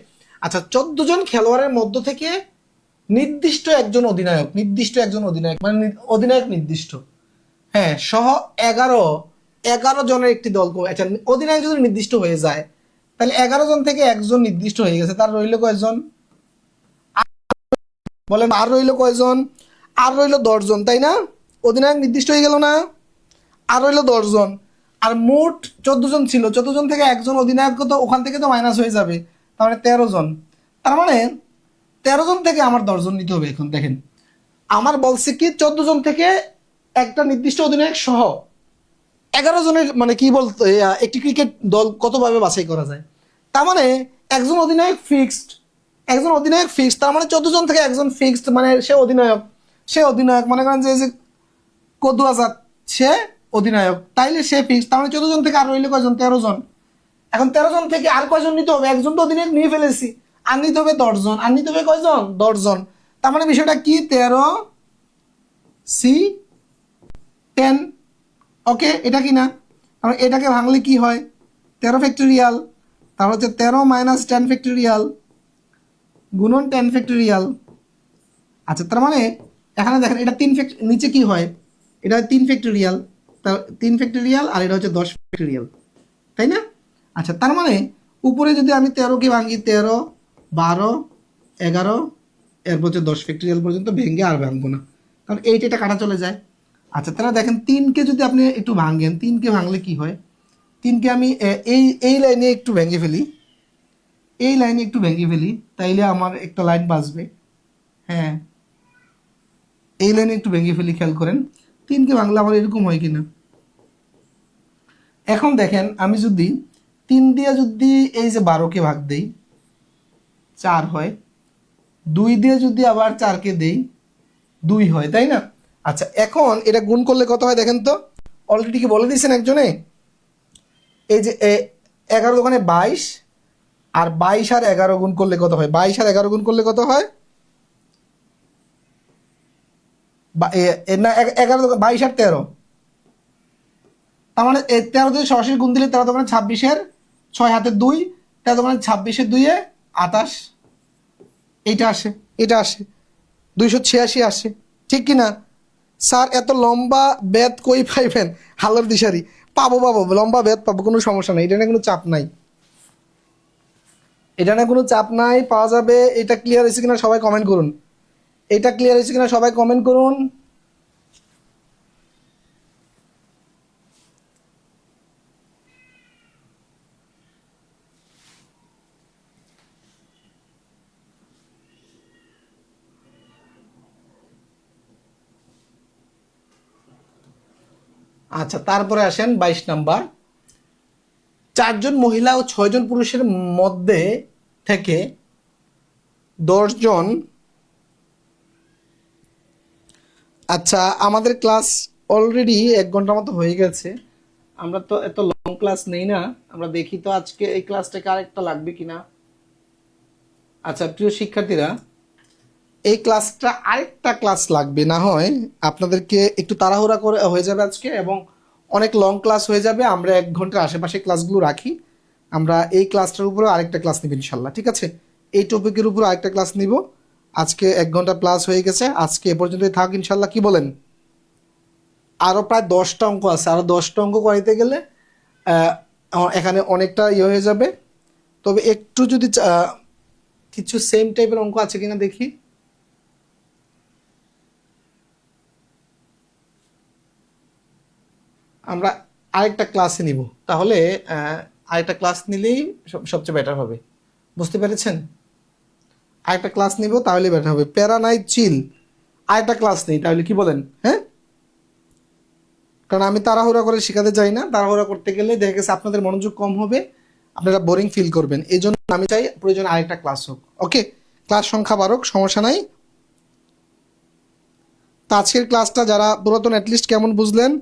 আচ্ছা, 14 জন খেলোয়াড়ের মধ্য থেকে নির্দিষ্ট একজন অধিনায়ক, নির্দিষ্ট একজন অধিনায়ক মানে অধিনায়ক নির্দিষ্ট, হ্যাঁ, সহ 11 জনের একটি দল। আচ্ছা, অধিনায়ক যদি নির্দিষ্ট হয়ে যায় তাহলে 11 জন থেকে একজন নির্দিষ্ট হয়ে গেছে, তার রইল কয়জন বলেন? আর রইল কয়জন? আর রইল 10 জন, তাই না? অধিনায়ক নির্দিষ্ট হয়ে গেল না? আর রইল 10 জন। আর মোট 14 জন ছিল, 14 জন থেকে একজন অধিনায়ক তো ওখান থেকে তো মাইনাস হয়ে যাবে, তার মানে 13 জন। তার মানে 13 জন থেকে আমার 10 জন নিতে হবে। এখন দেখেন, আমার বলছে কি 14 জন থেকে একটা নির্দিষ্ট অধিনায়ক সহ 11 জনের, মানে কি বলতো, একটি ক্রিকেট দল কতভাবে বাছাই করা যায়। তার মানে একজন অধিনায়ক ফিক্সড, একজন অধিনায়ক ফিক্সড, তার মানে 14 জন থেকে একজন ফিক্সড, মানে সে অধিনায়ক, সে অধিনায়ক মনে করেন যে কদু আজাদ, সে অধিনায়ক, তাইলে সে ফিক্সড। তার মানে 14 জন থেকে আর রইলে কয়জন? 13 জন। এখন 13 জন থেকে আর কয়জন নিতে হবে? একজন তো অধিনায়ক নিয়ে ফেলেছি, আর নিতে হবে 10 জন, আর নিতে হবে কয়জন? 10 জন। তার মানে বিষয়টা কি? 13 C 10। ওকে, এটা কি না? কারণ এটাকে ভাঙলে কি হয়? 13 ফ্যাক্টোরিয়াল, তার হচ্ছে 13 - 10 ফ্যাক্টোরিয়াল গুণন 10 ফ্যাক্টোরিয়াল। আচ্ছা, তার মানে এখানে দেখেন এটা নিচে কি হয়? এটা 3 ফ্যাক্টোরিয়াল, 3 ফ্যাক্টোরিয়াল, আর এটা হচ্ছে 10 ফ্যাক্টোরিয়াল, তাই না? আচ্ছা, তার মানে উপরে যদি আমি 13কে ভাঙি, 13, 12, 11, এরপর হচ্ছে 10 ফ্যাক্টোরিয়াল পর্যন্ত ভেঙে আর ভাঙবো না, কারণ এইটা কাটা চলে যায়। আচ্ছা, তাহলে দেখেন 3কে যদি আপনি একটু ভাঙেন, 3কে ভাঙলে কি হয়? 3কে আমি এই লাইনে একটু ভেঙে ফেলি, এই লাইনে একটু ভেঙে ফেলি, তাইলে আমার একটা লাইন বাঁচবে। হ্যাঁ, এই লাইনে একটু ভেঙে ফেলি, খেয়াল করেন 3কে ভাঙলে আমার এরকম হয় কিনা। এখন দেখেন, আমি যদি 3 দিয়ে যদি এই যে 12কে ভাগ দেই, 4 হয়। 2 দিয়ে যদি আবার 4কে দেই, 2 হয়, তাই না? আচ্ছা, এখন এটা গুণ করলে কত হয় দেখেন তো? অলরেডি কি বলে দিয়েছেন একজনে? এই যে 11 দোকানে 22, আর 22 আর 11 গুণ করলে কত হয়? 22 আর 11 গুণ করলে কত হয়? না, 11 22 আর 13, তার মানে 13 দিয়ে সরাসরি গুণ দিলে 13 দোকানে 26-এর 6 হাতে 2, 13 দোকানে 26-এর 2-এ 28, এইটা আসে, এটা আসে 286 আসে, ঠিক কি না? স্যার, এত লম্বা বেদ কই পাইবেন? হালোর দিশারি পাবো, পাবো, লম্বা বেদ পাবো, কোনো সমস্যা নাই, এটা নিয়ে কোনো চাপ নাই, এটা নিয়ে কোনো চাপ নাই, পাওয়া যাবে। এটা ক্লিয়ার হয়েছে কিনা সবাই কমেন্ট করুন, এটা ক্লিয়ার হয়েছে কিনা সবাই কমেন্ট করুন। আচ্ছা, তারপরে আসেন 22 নাম্বার। 4 জন মহিলা ও 6 জন পুরুষের মধ্যে থেকে 10 জন। আচ্ছা, আমাদের ক্লাস অলরেডি 1 ঘন্টার মতো হয়ে গেছে, আমরা তো এত লং ক্লাস নেই না, আমরা দেখি তো আজকে এই ক্লাসটাকে আরেকটা লাগবে কিনা। আচ্ছা, প্রিয় শিক্ষার্থীরা, এই ক্লাসটা আরেকটা ক্লাস লাগবে, না হয় আপনাদেরকে একটু তাড়াহুড়া করে হয়ে যাবে আজকে, এবং অনেক লং ক্লাস হয়ে যাবে। আমরা 1 ঘন্টার আশেপাশে ক্লাসগুলো রাখি, আমরা এই ক্লাসটার উপরে আরেকটা ক্লাস নিব ইনশাল্লাহ, ঠিক আছে? এই টপিকের উপর আরেকটা ক্লাস নিব। আজকে 1 ঘন্টা প্লাস হয়ে গেছে, আজকে এ পর্যন্তই থাক ইনশাল্লাহ, কি বলেন? আরও প্রায় 10টা অঙ্ক আছে, আরও 10টা অঙ্ক করাইতে গেলে এখানে অনেকটা ইয়ে হয়ে যাবে। তবে একটু যদি কিছু সেম টাইপের অঙ্ক আছে কিনা দেখি। আমরা আরেকটা ক্লাসে নিব, তাহলে আরেকটা ক্লাস নিলেই সবচেয়ে বেটার হবে, বুঝতে পেরেছেন? আরেকটা ক্লাস নিব তাহলে বেটার হবে, প্যারা নাই, চিল। আরেকটা ক্লাস নেই, তাহলে কি বলেন? হ্যাঁ, কারণ আমি তাড়াহুড়া করে শেখাতে চাই না, তাড়াহুড়া করতে গেলে দেখা গেছে আপনাদের মনোযোগ কম হবে, আপনারা বোরিং ফিল করবেন, এই জন্য আমি চাই প্রয়োজন আরেকটা ক্লাস হোক। ওকে, ক্লাস সংখ্যা বাড়ুক, সমস্যা নাই। তো আজকের ক্লাসটা যারা পুরাতন অ্যাটলিস্ট কেমন বুঝলেন?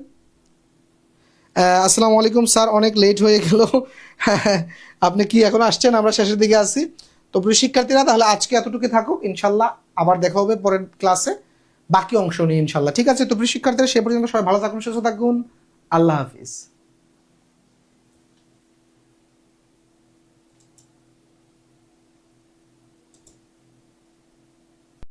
আসসালামু আলাইকুম স্যার, অনেক লেট হয়ে গেল। আপনি কি এখন আসছেন? আমরা শেষের দিকে আছি। তো প্রিয় শিক্ষার্থীরা, তাহলে আজকে এতটুকু থাকুক, ইনশাল্লাহ আবার দেখা হবে পরের ক্লাসে বাকি অংশ নিয়ে ইনশাল্লাহ। ঠিক আছে? তো প্রিয় শিক্ষার্থীরা, সে পর্যন্ত সবাই ভালো থাকুন, সুস্থ থাকুন। আল্লাহ হাফিজ।